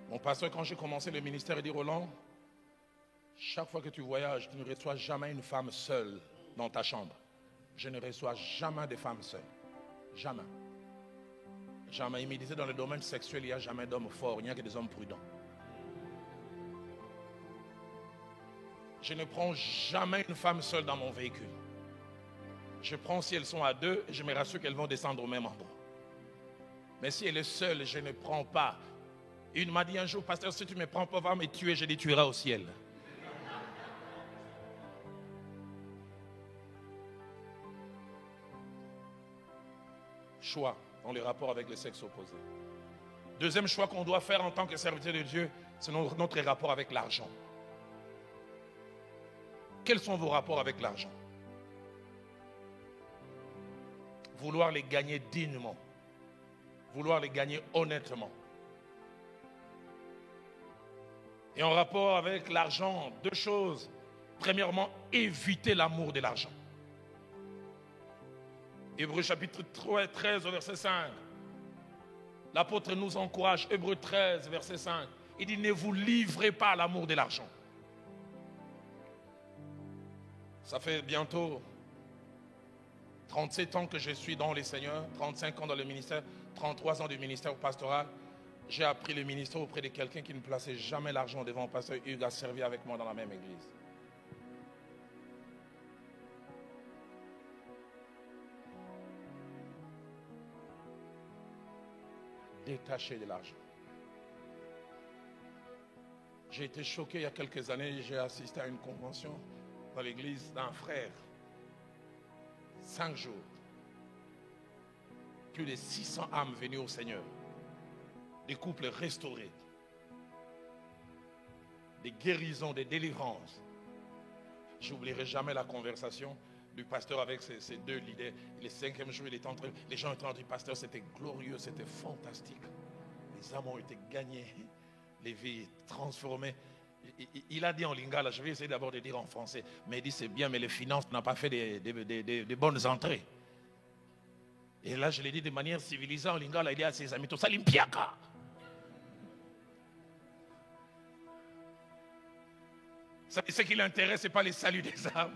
Mon pasteur, quand j'ai commencé le ministère, il dit, Roland, chaque fois que tu voyages, tu ne reçois jamais une femme seule dans ta chambre. Je ne reçois jamais de femmes seules. Jamais. Jamais. Il me disait dans le domaine sexuel, il n'y a jamais d'hommes forts, il n'y a que des hommes prudents. Je ne prends jamais une femme seule dans mon véhicule. Je prends si elles sont à deux, je me rassure qu'elles vont descendre au même endroit. Mais si elle est seule, je ne prends pas. Une m'a dit un jour, pasteur, si tu ne me prends pas, va me tuer, je les tuerai au ciel. Choix dans les rapports avec le sexe opposé. Deuxième choix qu'on doit faire en tant que serviteur de Dieu, c'est notre rapport avec l'argent. Quels sont vos rapports avec l'argent? Vouloir les gagner dignement. Vouloir les gagner honnêtement. Et en rapport avec l'argent, deux choses. Premièrement, éviter l'amour de l'argent. Hébreux chapitre 13 verset 5. L'apôtre nous encourage, Hébreux 13 verset 5. Il dit, ne vous livrez pas à l'amour de l'argent. Ça fait bientôt 37 ans que je suis dans les Seigneurs, 35 ans dans le ministère, 33 ans du ministère pastoral. J'ai appris le ministère auprès de quelqu'un qui ne plaçait jamais l'argent devant. Pasteur Hugues a servi avec moi dans la même église. Détaché de l'argent. J'ai été choqué il y a quelques années, j'ai assisté à une convention dans l'église d'un frère. 5 jours. Plus de 600 âmes venues au Seigneur. Des couples restaurés. Des guérisons, des délivrances. Je n'oublierai jamais la conversation du pasteur avec ces deux leaders. Le 5e jour, il était en train, les gens étaient en train de dire, pasteur, c'était glorieux, c'était fantastique. Les âmes ont été gagnées, les vies transformées. Il a dit en lingala, je vais essayer d'abord de dire en français, mais il dit c'est bien, mais les finances n'ont pas fait des bonnes entrées. Et là, je l'ai dit de manière civilisée en lingala, il dit à ses amis, tout ça l'impiaka. Ce qui l'intéresse, ce n'est pas les saluts des âmes.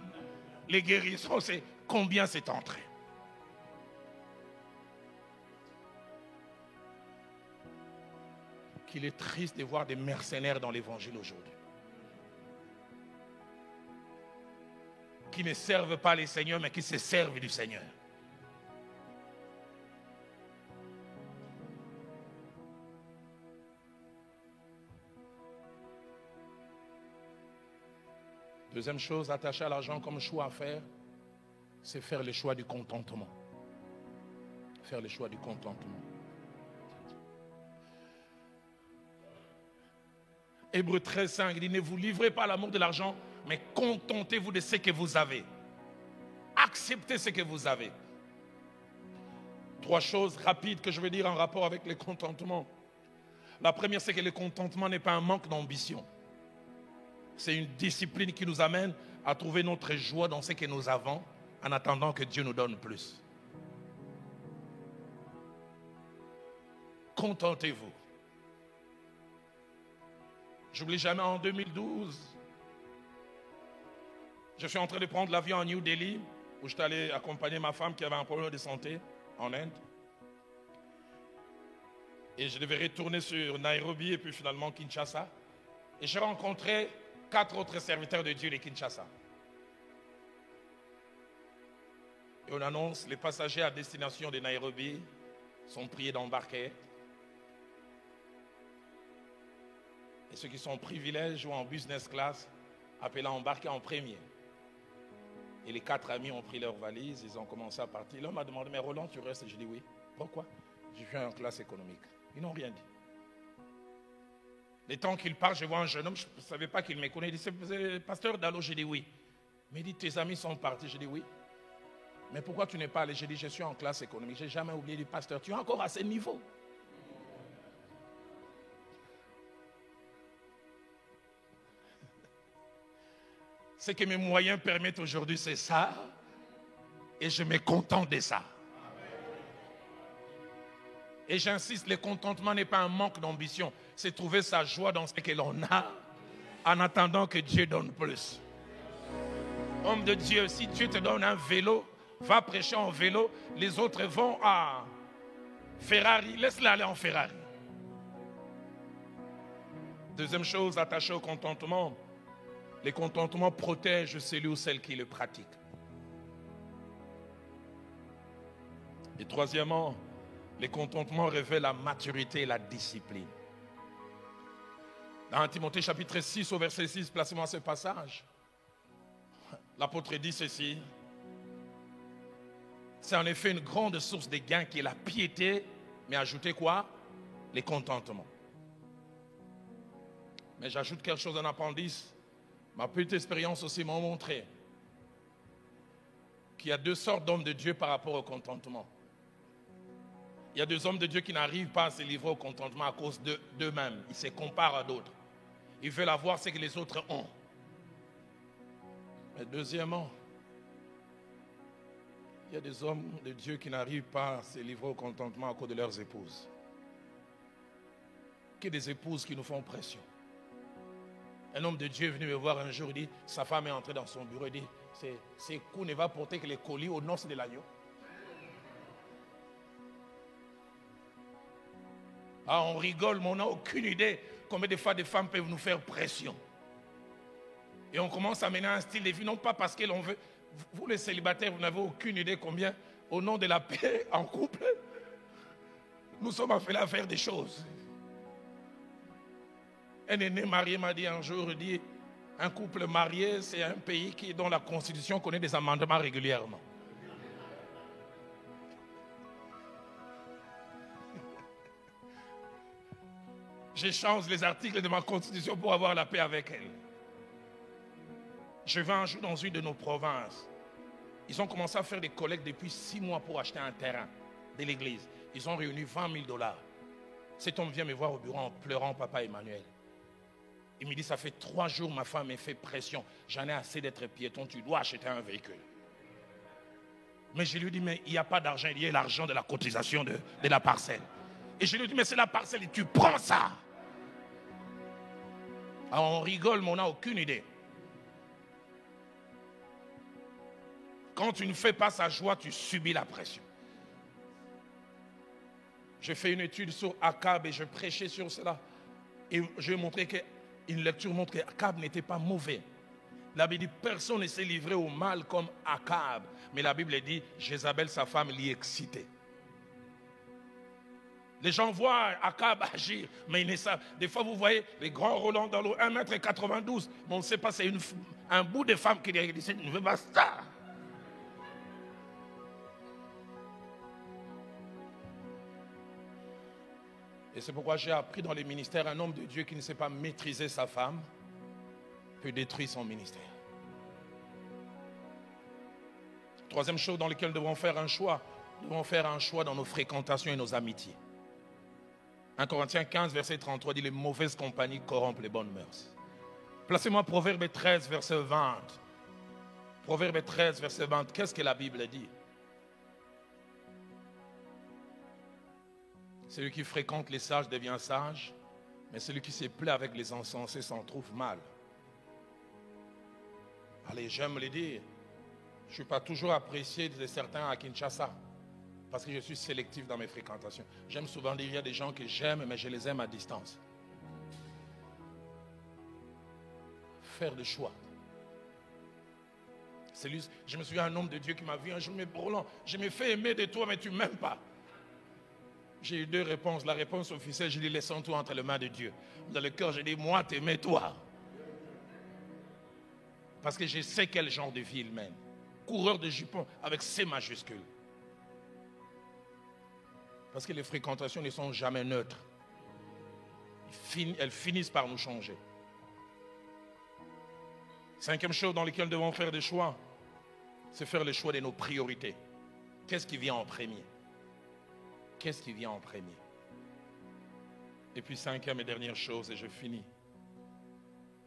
Les guérisons, c'est combien c'est entré. Qu'il est triste de voir des mercenaires dans l'évangile aujourd'hui. Qui ne servent pas les seigneurs, mais qui se servent du Seigneur. Deuxième chose, attaché à l'argent comme choix à faire, c'est faire le choix du contentement. Faire le choix du contentement. Hébreux 13, 5, il dit, ne vous livrez pas à l'amour de l'argent, mais contentez-vous de ce que vous avez. Acceptez ce que vous avez. 3 choses rapides que je veux dire en rapport avec le contentement. La première, c'est que le contentement n'est pas un manque d'ambition. C'est une discipline qui nous amène à trouver notre joie dans ce que nous avons en attendant que Dieu nous donne plus. Contentez-vous. J'oublie jamais en 2012, je suis en train de prendre l'avion à New Delhi où j'étais allé accompagner ma femme qui avait un problème de santé en Inde. Et je devais retourner sur Nairobi et puis finalement Kinshasa. Et j'ai rencontré 4 autres serviteurs de Dieu de Kinshasa. Et on annonce, les passagers à destination de Nairobi sont priés d'embarquer. Et ceux qui sont en privilège ou en business class, appelés à embarquer en premier. Et les 4 amis ont pris leurs valises, ils ont commencé à partir. L'homme m'a demandé, mais Roland, tu restes? Je dis oui. Pourquoi? Je suis en classe économique. Ils n'ont rien dit. Le temps qu'il part, je vois un jeune homme, je ne savais pas qu'il me connaît. Il dit, c'est le pasteur Dalo? Je dis oui. Mais il dit, tes amis sont partis? Je dis oui. Mais pourquoi tu n'es pas allé? Je dis, je suis en classe économique. Je n'ai jamais oublié du pasteur. Tu es encore à ce niveau. Ce que mes moyens permettent aujourd'hui, c'est ça. Et je me contente de ça. Et j'insiste, le contentement n'est pas un manque d'ambition. C'est trouver sa joie dans ce que l'on a en attendant que Dieu donne plus. Homme de Dieu, si Dieu te donne un vélo, Va prêcher en vélo, les autres vont à Ferrari. Laisse-les aller en Ferrari. Deuxième chose, attaché au contentement. Les contentements protègent celui ou celle qui le pratique. Et troisièmement, les contentements révèlent la maturité et la discipline. Dans Timothée chapitre 6 au verset 6, placez-moi ce passage. L'apôtre dit ceci. C'est en effet une grande source de gain qui est la piété, mais ajoutez quoi? Les contentements. Mais j'ajoute quelque chose en appendice. Ma petite expérience aussi m'a montré qu'il y a deux sortes d'hommes de Dieu par rapport au contentement. Il y a deux hommes de Dieu qui n'arrivent pas à se livrer au contentement à cause d'eux-mêmes. Ils se comparent à d'autres. Ils veulent avoir ce que les autres ont. Mais deuxièmement, il y a des hommes de Dieu qui n'arrivent pas à se livrer au contentement à cause de leurs épouses. Que des épouses qui nous font pression. Un homme de Dieu est venu me voir un jour, il dit, sa femme est entrée dans son bureau, il dit, c'est qu'on ne va porter que les colis aux noces de l'agneau. Ah, on rigole, mais on n'a aucune idée combien de fois des femmes peuvent nous faire pression. Et on commence à mener un style de vie, non pas parce que l'on veut. Vous les célibataires, vous n'avez aucune idée combien, au nom de la paix en couple, nous sommes appelés à faire des choses. Un aîné marié m'a dit un jour, il dit, un couple marié, c'est un pays dont la constitution connaît des amendements régulièrement. J'échange les articles de ma constitution pour avoir la paix avec elle. Je vais un jour dans une de nos provinces. Ils ont commencé à faire des collectes depuis 6 mois pour acheter un terrain de l'église. Ils ont réuni 20 000 $. Cet homme vient me voir au bureau en pleurant, papa Emmanuel. Il me dit, ça fait 3 jours, ma femme me fait pression. J'en ai assez d'être piéton, tu dois acheter un véhicule. Mais je lui dis, mais il n'y a pas d'argent, il y a l'argent de la cotisation de la parcelle. Et je lui dis, mais c'est la parcelle et tu prends ça. Alors on rigole, mais on n'a aucune idée. Quand tu ne fais pas sa joie, tu subis la pression. J'ai fait une étude sur Akab et je prêchais sur cela. Et je vais montrer qu'une lecture montre qu'Akab n'était pas mauvais. La Bible dit, personne ne s'est livré au mal comme Akab. Mais la Bible dit, Jézabel, sa femme, l'y excitait. Les gens voient Akab agir, mais ils ne savent. Des fois, vous voyez les grands Roland dans l'eau, 1,92 m. Mais on ne sait pas, c'est un bout de femme qui dit, je ne veux pas ça. Et c'est pourquoi j'ai appris dans les ministères, un homme de Dieu qui ne sait pas maîtriser sa femme peut détruire son ministère. Troisième chose dans laquelle nous devons faire un choix. Nous devons faire un choix dans nos fréquentations et nos amitiés. 1 Corinthiens 15, verset 33 dit, les mauvaises compagnies corrompent les bonnes mœurs. Placez-moi Proverbe 13, verset 20. Proverbe 13, verset 20. Qu'est-ce que la Bible dit? Celui qui fréquente les sages devient sage, mais celui qui se plaît avec les insensés s'en trouve mal. Allez, j'aime le dire. Je ne suis pas toujours apprécié de certains à Kinshasa, parce que je suis sélectif dans mes fréquentations. J'aime souvent dire qu'il y a des gens que j'aime, mais je les aime à distance. Faire des choix. Je me souviens d'un homme de Dieu qui m'a vu un jour, mais Roland, je me fais aimer de toi, mais tu ne m'aimes pas. J'ai eu 2 réponses. La réponse officielle, je dis, laissons tout entre les mains de Dieu. Dans le cœur, je dis, moi, t'aimer toi. Parce que je sais quel genre de vie il mène. Coureur de jupons avec C majuscules. Parce que les fréquentations ne sont jamais neutres. Elles finissent par nous changer. 5e chose dans laquelle nous devons faire des choix, c'est faire le choix de nos priorités. Qu'est-ce qui vient en premier? Qu'est-ce qui vient en premier? Et puis 5e et dernière chose, et je finis,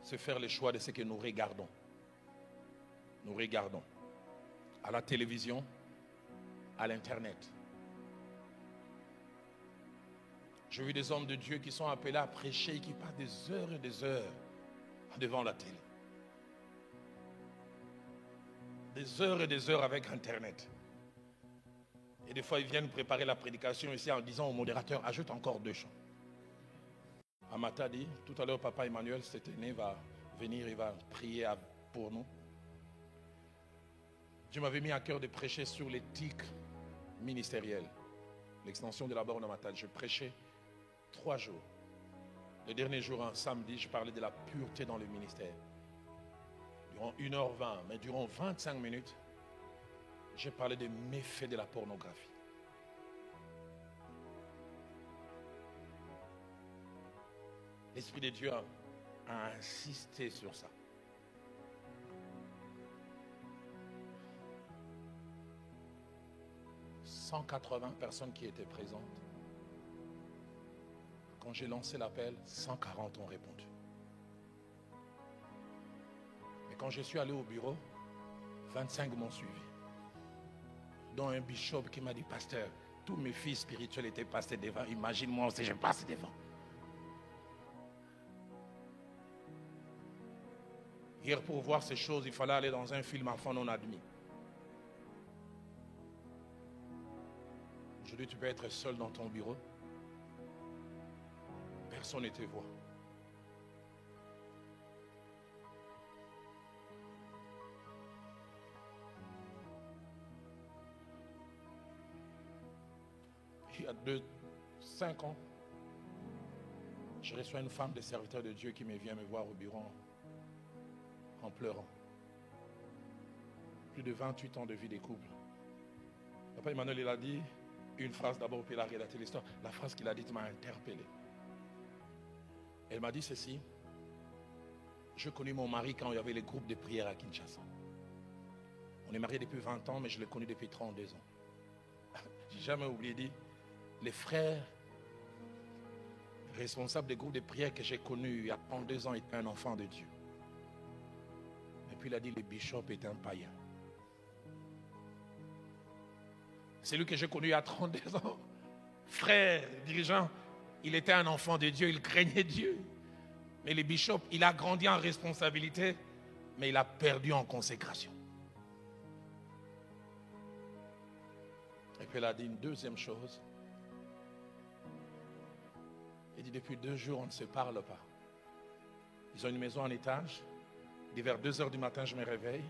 c'est faire le choix de ce que nous regardons. Nous regardons à la télévision, à l'internet. J'ai vu des hommes de Dieu qui sont appelés à prêcher et qui passent des heures et des heures devant la télé. Des heures et des heures avec internet. Et des fois, ils viennent préparer la prédication ici en disant au modérateur, ajoute encore 2 chants. Amata dit, tout à l'heure, Papa Emmanuel, cet aîné, va venir, il va prier pour nous. Dieu m'avait mis à cœur de prêcher sur l'éthique ministérielle. L'extension de la borne Amata. Je prêchais 3 jours. Le dernier jour, un samedi, je parlais de la pureté dans le ministère. Durant 1h20, mais durant 25 minutes, j'ai parlé des méfaits de la pornographie. L'Esprit de Dieu a insisté sur ça. « 180 personnes qui étaient présentes. Quand j'ai lancé l'appel, 140 ont répondu. Mais quand je suis allé au bureau, 25 m'ont suivi. Dont un bishop qui m'a dit, pasteur, tous mes fils spirituels étaient passés devant. Imagine-moi si je passe devant. Hier, pour voir ces choses, il fallait aller dans un film enfant non admis. Aujourd'hui, tu peux être seul dans ton bureau. Personne ne te voit. Il y a 5 ans, je reçois une femme de serviteur de Dieu qui me vient me voir au bureau en pleurant. Plus de 28 ans de vie de couple. Papa Emmanuel, il a dit une phrase d'abord, puis il a relaté l'histoire. La phrase qu'il a dite m'a interpellé. Elle m'a dit ceci. Je connais mon mari quand il y avait les groupes de prière à Kinshasa. On est mariés depuis 20 ans, mais je l'ai connu depuis 32 ans. J'ai jamais oublié de dire, les frères responsables des groupes de prière que j'ai connus il y a 32 ans étaient un enfant de Dieu. Et puis il a dit, le bishop est un païen. Celui que j'ai connu il y a 32 ans, frère, dirigeant, il était un enfant de Dieu, il craignait Dieu. Mais le bishop, il a grandi en responsabilité, mais il a perdu en consécration. Et puis elle a dit une deuxième chose. Il dit, depuis 2 jours, on ne se parle pas. Ils ont une maison en étage. Et vers 2h du matin, je me réveille.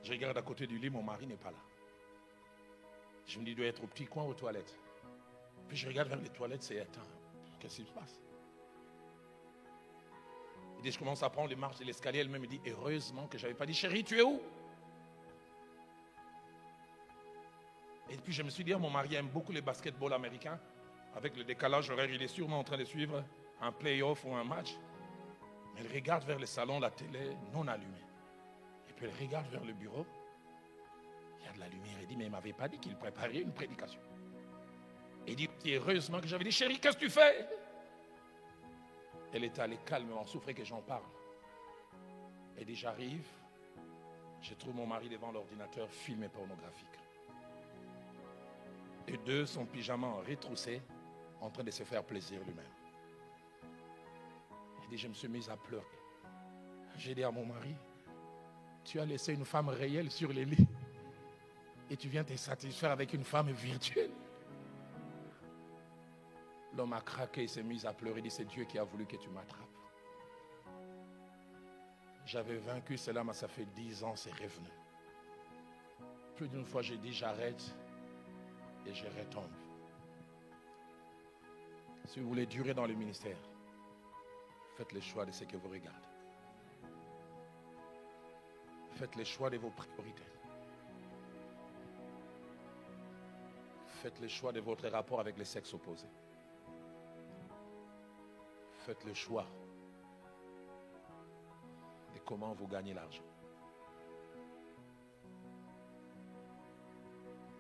Je regarde à côté du lit, mon mari n'est pas là. Je me dis, il doit être au petit coin aux toilettes. Puis je regarde vers les toilettes, c'est éteint. Qu'est-ce qui se passe? Il dit, je commence à prendre les marches de l'escalier. Elle me dit, heureusement que je n'avais pas dit, chérie, tu es où? Et puis je me suis dit, mon mari aime beaucoup le basketball américain. Avec le décalage horaire, il est sûrement en train de suivre un play-off ou un match. Mais elle regarde vers le salon, la télé non allumée. Et puis elle regarde vers le bureau. Il y a de la lumière. Elle dit, mais il ne m'avait pas dit qu'il préparait une prédication. Il dit, heureusement que j'avais dit, chérie, qu'est-ce que tu fais? Elle était allée calmement, souffrait que j'en parle. Elle dit, j'arrive, je trouve mon mari devant l'ordinateur, film et pornographique. Et 2, son pyjama retroussé, en train de se faire plaisir lui-même. Elle dit, je me suis mise à pleurer. J'ai dit à mon mari, tu as laissé une femme réelle sur les lits et tu viens te satisfaire avec une femme virtuelle. L'homme a craqué, il s'est mis à pleurer, il dit, c'est Dieu qui a voulu que tu m'attrapes. J'avais vaincu cela, mais ça fait 10 ans, c'est revenu. Plus d'une fois, j'ai dit, j'arrête et je retombe. Si vous voulez durer dans le ministère, faites le choix de ce que vous regardez. Faites le choix de vos priorités. Faites le choix de votre rapport avec les sexes opposés. Faites le choix de comment vous gagnez l'argent.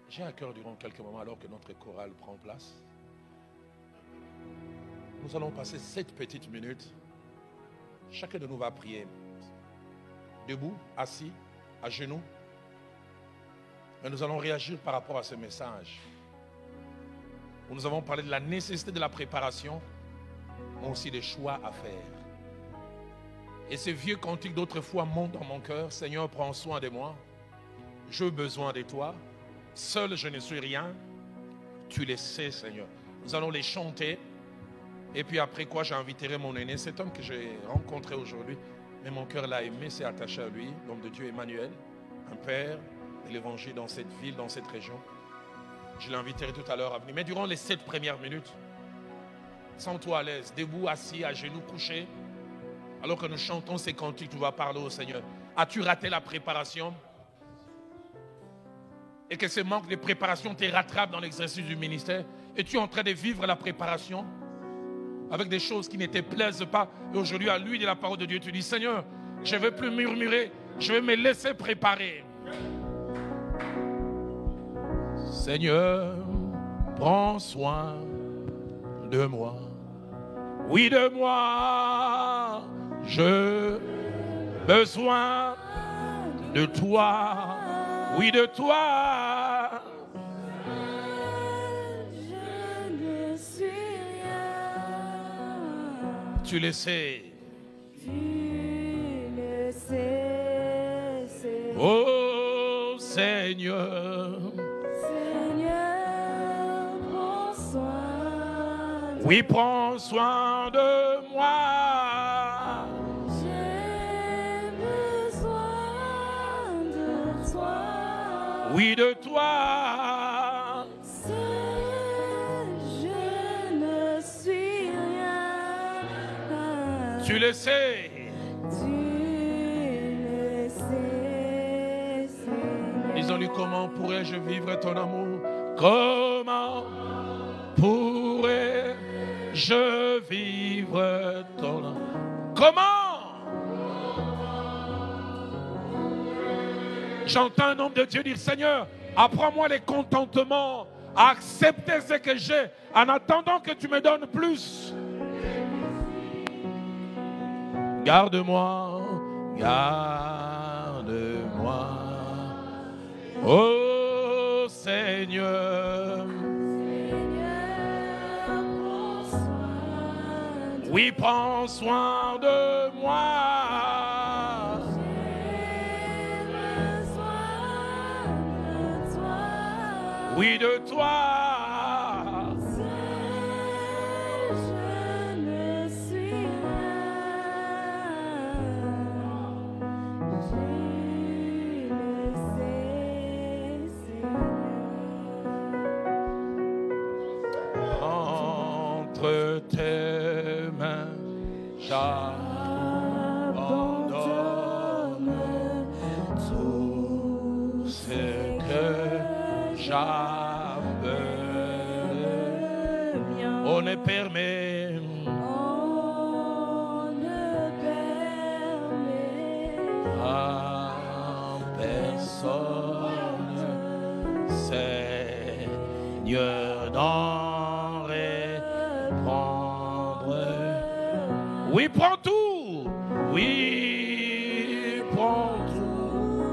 J'ai à cœur durant quelques moments, alors que notre chorale prend place, nous allons passer 7 petites minutes. Chacun de nous va prier. Debout, assis, à genoux. Mais nous allons réagir par rapport à ce message. Où nous avons parlé de la nécessité de la préparation, mais aussi des choix à faire. Et ce vieux cantique d'autrefois monte dans mon cœur. Seigneur, prends soin de moi. J'ai besoin de toi. Seul, je ne suis rien. Tu les sais, Seigneur. Nous allons les chanter. Et puis après quoi, j'inviterai mon aîné, cet homme que j'ai rencontré aujourd'hui. Mais mon cœur l'a aimé, s'est attaché à lui, l'homme de Dieu Emmanuel, un père de l'évangile dans cette ville, dans cette région. Je l'inviterai tout à l'heure à venir. Mais durant les 7 premières minutes, sens-toi à l'aise, debout, assis, à genoux, couché. Alors que nous chantons ces cantiques, tu vas parler au Seigneur. As-tu raté la préparation? Et que ce manque de préparation te rattrape dans l'exercice du ministère? Es-tu en train de vivre la préparation avec des choses qui ne te plaisent pas? Et aujourd'hui, à lui de la parole de Dieu, tu dis, Seigneur, je ne veux plus murmurer, je vais me laisser préparer. Seigneur, prends soin de moi. Oui, de moi, je besoin de toi. Oui, de toi. Je ne suis rien. Tu le sais. Tu le sais, Seigneur. Oh Seigneur. Seigneur, prends soin. Oui, prends soin de moi. J'ai besoin de toi. Oui, de toi. Seul, je ne suis rien. Tu le sais. Tu le sais, Seigneur. Disons-lui, comment pourrais-je vivre ton amour? Comment pourrais-je vivre ton amour? Comment? J'entends un homme de Dieu dire, Seigneur, apprends-moi les contentements, à accepter ce que j'ai, en attendant que tu me donnes plus. Garde-moi, garde-moi, oh Seigneur. Prends soin de Oui, prends soin de moi. J'ai besoin de toi. Oui, de toi. Seul, je ne suis rien. Tu le sais, Seigneur. Entre tes mains, j'abandonne tout ce que j'appelle. On ne permet On ne permet à personne, Seigneur, d'en reprendre. Oui, prends tout. Oui, prends tout.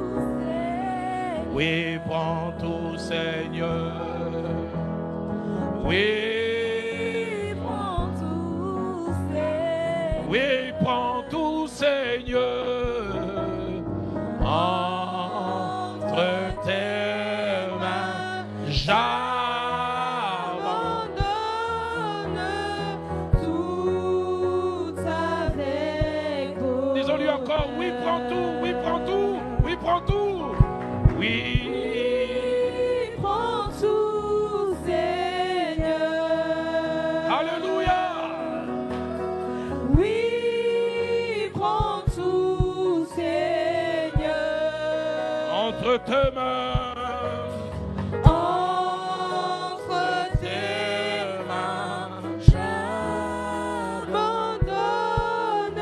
Oui, prends tout, Seigneur. Oui, prends tout, Seigneur. oui, prends tout, Seigneur. Entre tes mains, Abandonne tout avec vous. disons-lui encore, oui, prends tout, oui, prends tout, oui, prends tout. Oui, Prends tout, Seigneur. alléluia. Oui, prends tout, Seigneur. Entre tes mains, Entre tes tes mains, j'abandonne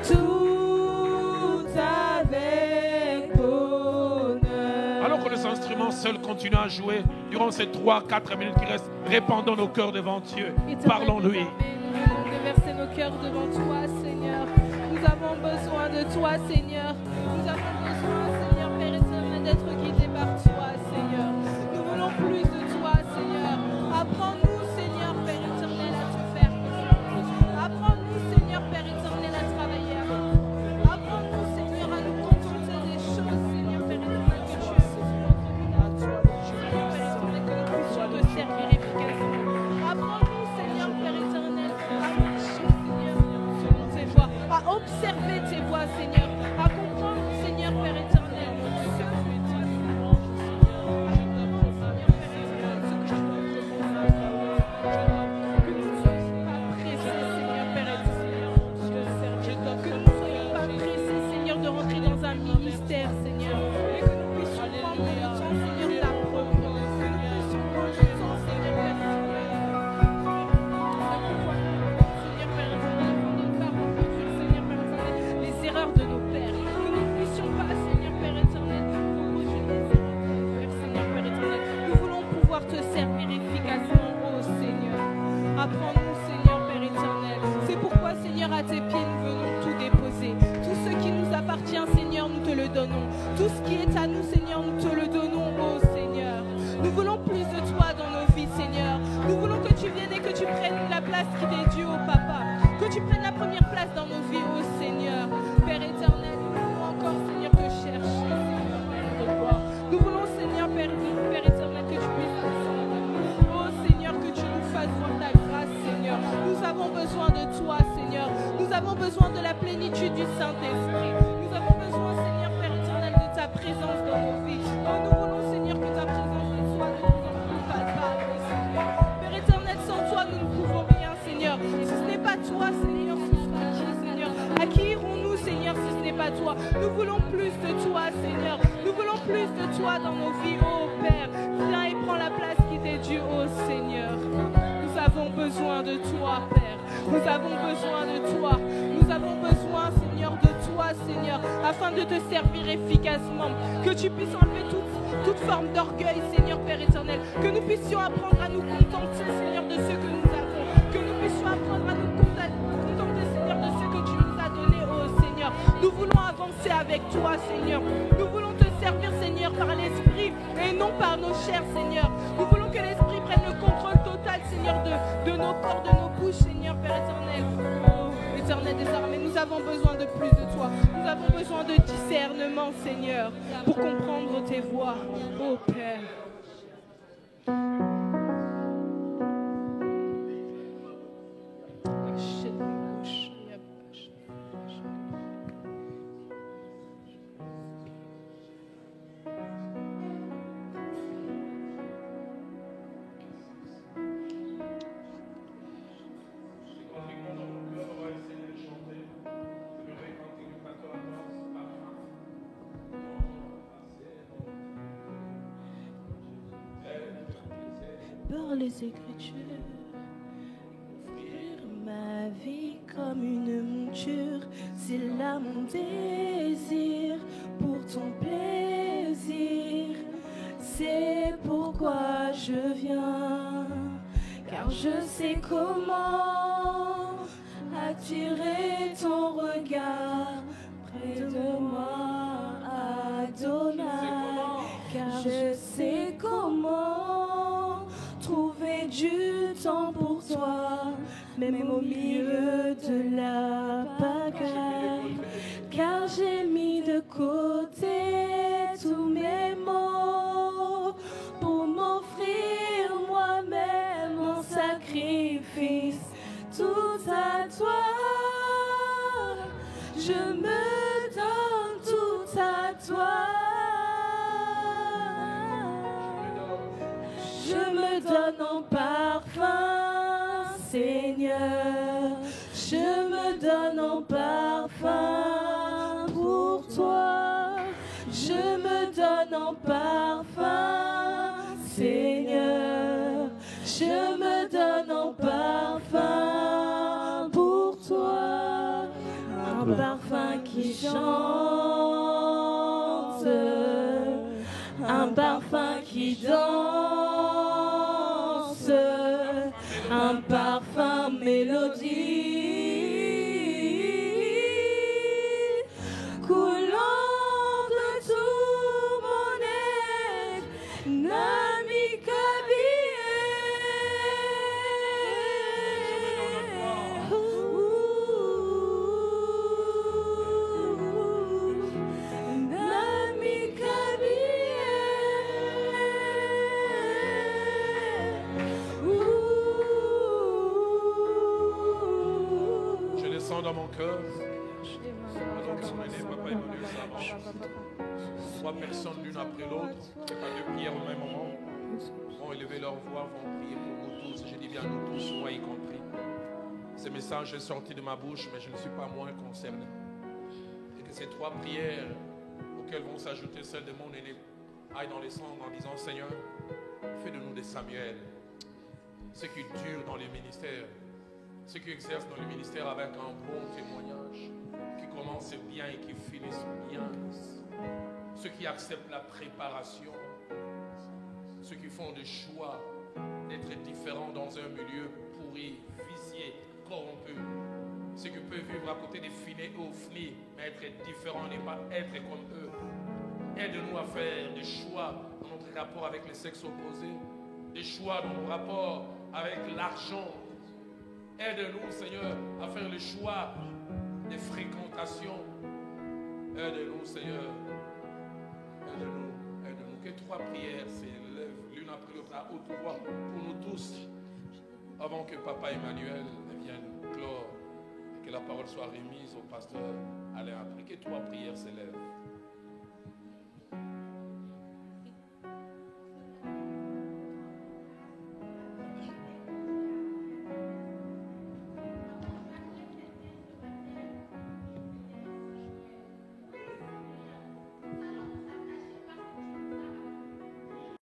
tout avec bonheur. alors que les instruments seuls continuent à jouer durant ces 3-4 minutes qui restent, répandons nos cœurs devant Dieu. Parlons-lui. Nous allons déverser nos cœurs devant toi, Seigneur. Nous avons besoin de toi, Seigneur. Nous avons besoin, Seigneur, Père éternel, d'être guidés par toi, Seigneur. Nous voulons plus de toi, Seigneur. Apprends-nous, Seigneur, Père éternel, à te faire confiance. Apprends-nous, Seigneur, Père éternel, à travailler avec toi. Apprends-nous, Seigneur, à nous contenter des choses, Seigneur, Père éternel, que tu as fait pour notre vie. Seigneur, Père éternel, que nous puissions te servir observer tes voies, Seigneur, à comprendre, Seigneur, Père éternel, ce que tu dis. Je demande, Seigneur, Père éternel, ce que je dois faire. Que nous ne soyons pas pressés, Seigneur, Père éternel, que nous ne soyons pas pressés, Seigneur, de rentrer dans un ministère, Seigneur, et que nous puissions prendre le temps, Seigneur, d'apprendre, que nous puissions prendre le temps, Seigneur, Père éternel, Seigneur, Père éternel, afin de ne pas reproduire, Seigneur, Père éternel, les erreurs de nos pères, que nous ne puissions pas, Seigneur, Père éternel, reproduire les erreurs de nos pères, Seigneur, Père éternel. Nous voulons pouvoir te servir efficacement, ô Seigneur. Apprends-nous, Seigneur, Père éternel. C'est pourquoi, Seigneur, à tes pieds, nous venons tout déposer. Tout ce qui nous appartient, Seigneur, nous te le donnons. Tout ce qui est à nous, Seigneur, nous te le donnons, ô Seigneur. Nous voulons plus de toi dans nos vies, Seigneur. Nous voulons que tu viennes et que tu prennes la place qui t'est due, ô Papa. Que tu prennes la première place dans nos vies, ô Seigneur. Père éternel, nous voulons encore, Seigneur, te chercher, Seigneur, Père de gloire. Nous voulons, Seigneur, Père éternel, que tu puisses descendre à nous. Ô Seigneur, que tu nous fasses voir ta grâce, Seigneur. Nous avons besoin de toi, Seigneur. Nous avons besoin de la plénitude du Saint-Esprit. Nous avons besoin, Seigneur, Père éternel, de ta présence dans nos vies. Oh, nous voulons, Seigneur, que ta présence soit de plus en plus palpable, Seigneur. Père éternel, sans toi, nous ne pouvons rien, Seigneur. Si ce n'est pas toi, Seigneur, ce sera qui, Seigneur? À qui irons-nous, Seigneur, si ce n'est pas toi? Nous voulons plus de toi, Seigneur. Nous voulons plus de toi dans nos vies, ô Père. Viens et prends la place qui t'est due, ô Seigneur. Nous avons besoin de toi, Père. Nous avons besoin de toi. Nous avons besoin, Seigneur, de toi, Seigneur, afin de te servir efficacement. Que tu puisses enlever toute forme d'orgueil, Seigneur, Père éternel. Que nous puissions apprendre à nous contenter, Seigneur, de ce que nous avons. Que nous puissions apprendre à nous contenter, Seigneur, de ce que tu nous as donné, ô Seigneur. Nous voulons avancer avec toi, Seigneur. Nous voulons te servir, Seigneur, par l'Esprit et non par nos chairs, Seigneur. Nous voulons que l'Esprit prenne le contrôle total, Seigneur, de nos corps, de nos bouches, Seigneur, Père éternel. Oh, éternel des armées, nous avons besoin de plus de toi. Nous avons besoin de discernement, Seigneur, pour comprendre tes voies, ô Père. Par les Écritures, offrir ma vie comme une monture, c'est là mon désir pour ton plaisir. C'est pourquoi je viens, car je sais comment attirer ton regard près de moi, Adonai. Car je sais comment trouver du temps pour toi, même au milieu de la pagaille. Car j'ai mis de côté tous mes maux pour m'offrir moi-même en sacrifice. Tout à toi, je me donne tout à toi. Je me donne en parfum, Seigneur. Je me donne en parfum pour toi. Je me donne en parfum, Seigneur. Je me donne en parfum pour toi. Un parfum qui chante, un parfum qui danse, un parfum mélodie coulant de tout mon être, Nami Dans mon cœur, Alors que vous menez, Papa Emmanuel, trois personnes l'une après l'autre, ce n'est pas deux prières au même moment, vont élever leur voix, vont prier pour nous tous. Je dis bien nous tous, moi y compris. Ce message est sorti de ma bouche, mais je ne suis pas moins concerné. Et que ces trois prières auxquelles vont s'ajouter celles de mon aîné aillent dans les cendres en disant: Seigneur, fais de nous des Samuel, ceux qui durent dans les ministères, ceux qui exercent dans le ministère avec un bon témoignage, qui commencent bien et qui finissent bien, ceux qui acceptent la préparation, ceux qui font le choix d'être différents dans un milieu pourri, vicié, corrompu, ceux qui peuvent vivre à côté des finés et ovnis, mais être différents et pas être comme eux. Aide-nous à faire des choix dans notre rapport avec les sexes opposés, des choix dans nos rapports avec l'argent. Aide-nous, Seigneur, à faire le choix des fréquentations. Aide-nous, Seigneur. Aide-nous. Aide-nous. Que trois prières s'élèvent l'une après l'autre à haute voix pour nous tous, avant que Papa Emmanuel vienne clore et que la parole soit remise au pasteur Alain après. Que trois prières s'élèvent.